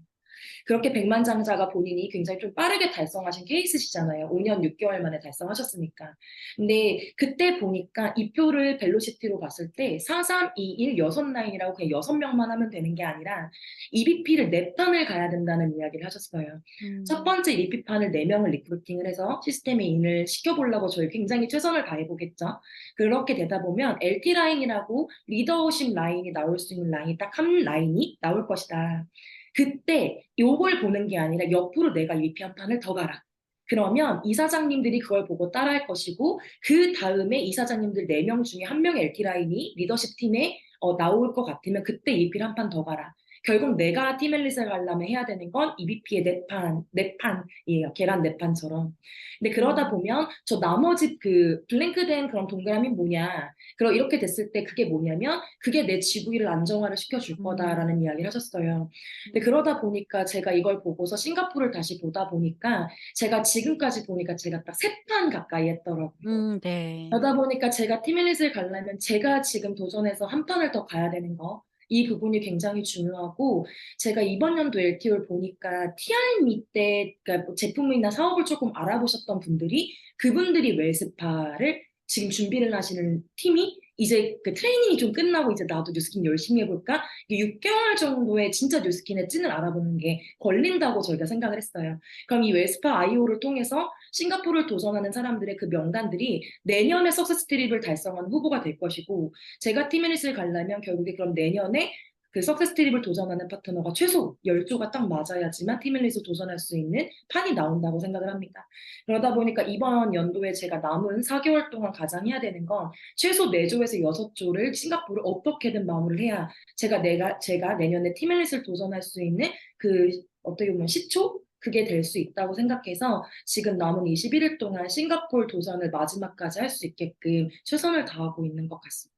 그렇게 백만장자가 본인이 굉장히 좀 빠르게 달성하신 케이스시잖아요. 5년 6개월 만에 달성하셨으니까. 근데 그때 보니까 이 표를 벨로시티로 봤을 때 4, 3, 2, 1, 6라인이라고 그냥 6명만 하면 되는 게 아니라 EBP를 4판을 가야 된다는 이야기를 하셨어요. 첫 번째 EBP판을 4명을 리크루팅을 해서 시스템에 인을 시켜보려고 저희 굉장히 최선을 다해보겠죠. 그렇게 되다 보면 LT 라인이라고 리더십 라인이 나올 수 있는 라인이 딱 한 라인이 나올 것이다. 그때 요걸 보는 게 아니라 옆으로 내가 EBP 한 판을 더 가라. 그러면 이사장님들이 그걸 보고 따라할 것이고 그 다음에 이사장님들 4명 중에 1명의 LT라인이 리더십 팀에 나올 것 같으면 그때 EBP를 한 판 더 가라. 결국 내가 팀 앨리스를 가려면 해야 되는 건 EBP의 4판이에요. 계란 4판처럼. 근데 그러다 보면 저 나머지 그 블랭크된 그런 동그라미 뭐냐. 이렇게 됐을 때 그게 뭐냐면 그게 내 지구일을 안정화를 시켜줄 거다라는 이야기를 하셨어요. 근데 그러다 보니까 제가 이걸 보고서 싱가포르를 다시 보다 보니까 제가 지금까지 보니까 제가 딱 3판 가까이 했더라고요. 네. 그러다 보니까 제가 팀일릿을 가려면 제가 지금 도전해서 한 판을 더 가야 되는 거. 이 부분이 굉장히 중요하고 제가 이번 연도 LTO를 보니까 TRME 때 그러니까 제품이나 사업을 조금 알아보셨던 분들이 그분들이 웰스파를 지금 준비를 하시는 팀이 이제 그 트레이닝이 좀 끝나고 이제 나도 뉴스킨 열심히 해볼까? 6개월 정도의 진짜 뉴스킨의 찐을 알아보는 게 걸린다고 저희가 생각을 했어요. 그럼 이 웰스파 IO를 통해서 싱가포르를 도전하는 사람들의 그 명단들이 내년에 석세스 트립을 달성한 후보가 될 것이고 제가 팀미닛을 가려면 결국에 그럼 내년에 그 석세스 트립을 도전하는 파트너가 최소 10조가 딱 맞아야지만 팀밀릿을 도전할 수 있는 판이 나온다고 생각을 합니다. 그러다 보니까 이번 연도에 제가 남은 4개월 동안 가장 해야 되는 건 최소 4조에서 6조를 싱가포르를 어떻게든 마무리를 해야 제가 내년에 팀밀릿을 도전할 수 있는 그 어떻게 보면 시초? 그게 될 수 있다고 생각해서 지금 남은 21일 동안 싱가포르 도전을 마지막까지 할 수 있게끔 최선을 다하고 있는 것 같습니다.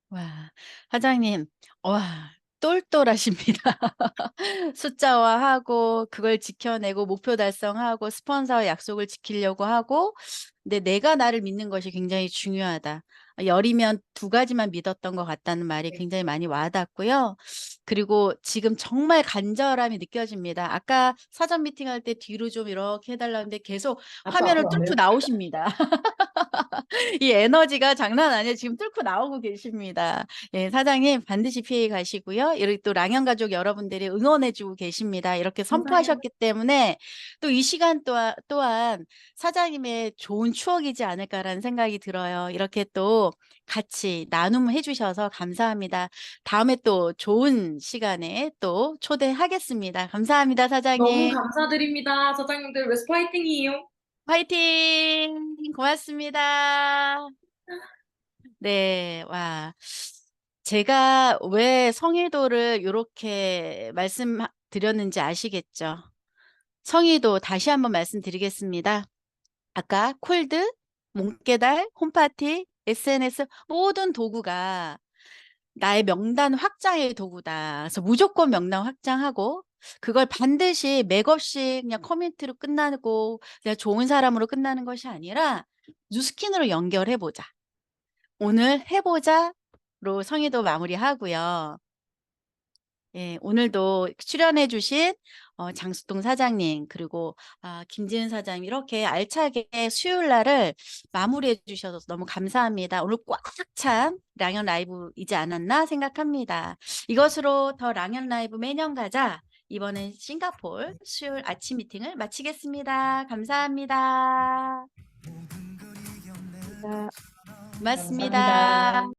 와, 사장님, 와, 똘똘하십니다. 숫자화하고 그걸 지켜내고 목표 달성하고 스폰서와 약속을 지키려고 하고 근데 내가 나를 믿는 것이 굉장히 중요하다. 열이면 2가지만 믿었던 것 같다는 말이 네. 굉장히 많이 와닿고요. 그리고 지금 정말 간절함이 느껴집니다. 아까 사전 미팅할 때 뒤로 좀 이렇게 해달라는데 계속 화면을 앞으로 안 뚫고 해요? 나오십니다. 이 에너지가 장난 아니에요. 지금 뚫고 나오고 계십니다. 예, 사장님 반드시 피해 가시고요. 이렇게 또 랑연 가족 여러분들이 응원해주고 계십니다. 이렇게 감사해요. 선포하셨기 때문에 또 이 시간 또한 사장님의 좋은 추억이지 않을까라는 생각이 들어요. 이렇게 또 같이 나눔해 주셔서 감사합니다. 다음에 또 좋은 시간에 또 초대하겠습니다. 감사합니다, 너무 사장님. 감사드립니다. 사장님들 웨스트 파이팅이에요. 화이팅! 고맙습니다. 네, 와. 제가 왜 성의도를 이렇게 말씀드렸는지 아시겠죠? 성의도 다시 한번 말씀드리겠습니다. 아까 콜드, 몽깨달, 홈파티, SNS 모든 도구가 나의 명단 확장의 도구다. 그래서 무조건 명단 확장하고 그걸 반드시 맥없이 그냥 커뮤니티로 끝나고 그냥 좋은 사람으로 끝나는 것이 아니라 뉴스킨으로 연결해 보자. 오늘 해보자로 성의도 마무리하고요. 예, 오늘도 출연해 주신 장수동 사장님 그리고 김지은 사장님 이렇게 알차게 수요일 날을 마무리해 주셔서 너무 감사합니다. 오늘 꽉 찬 랑연 라이브이지 않았나 생각합니다. 이것으로 더 랑연 라이브 매년 가자. 이번엔 싱가포르 수요일 아침 미팅을 마치겠습니다. 감사합니다. 고맙습니다. 감사합니다.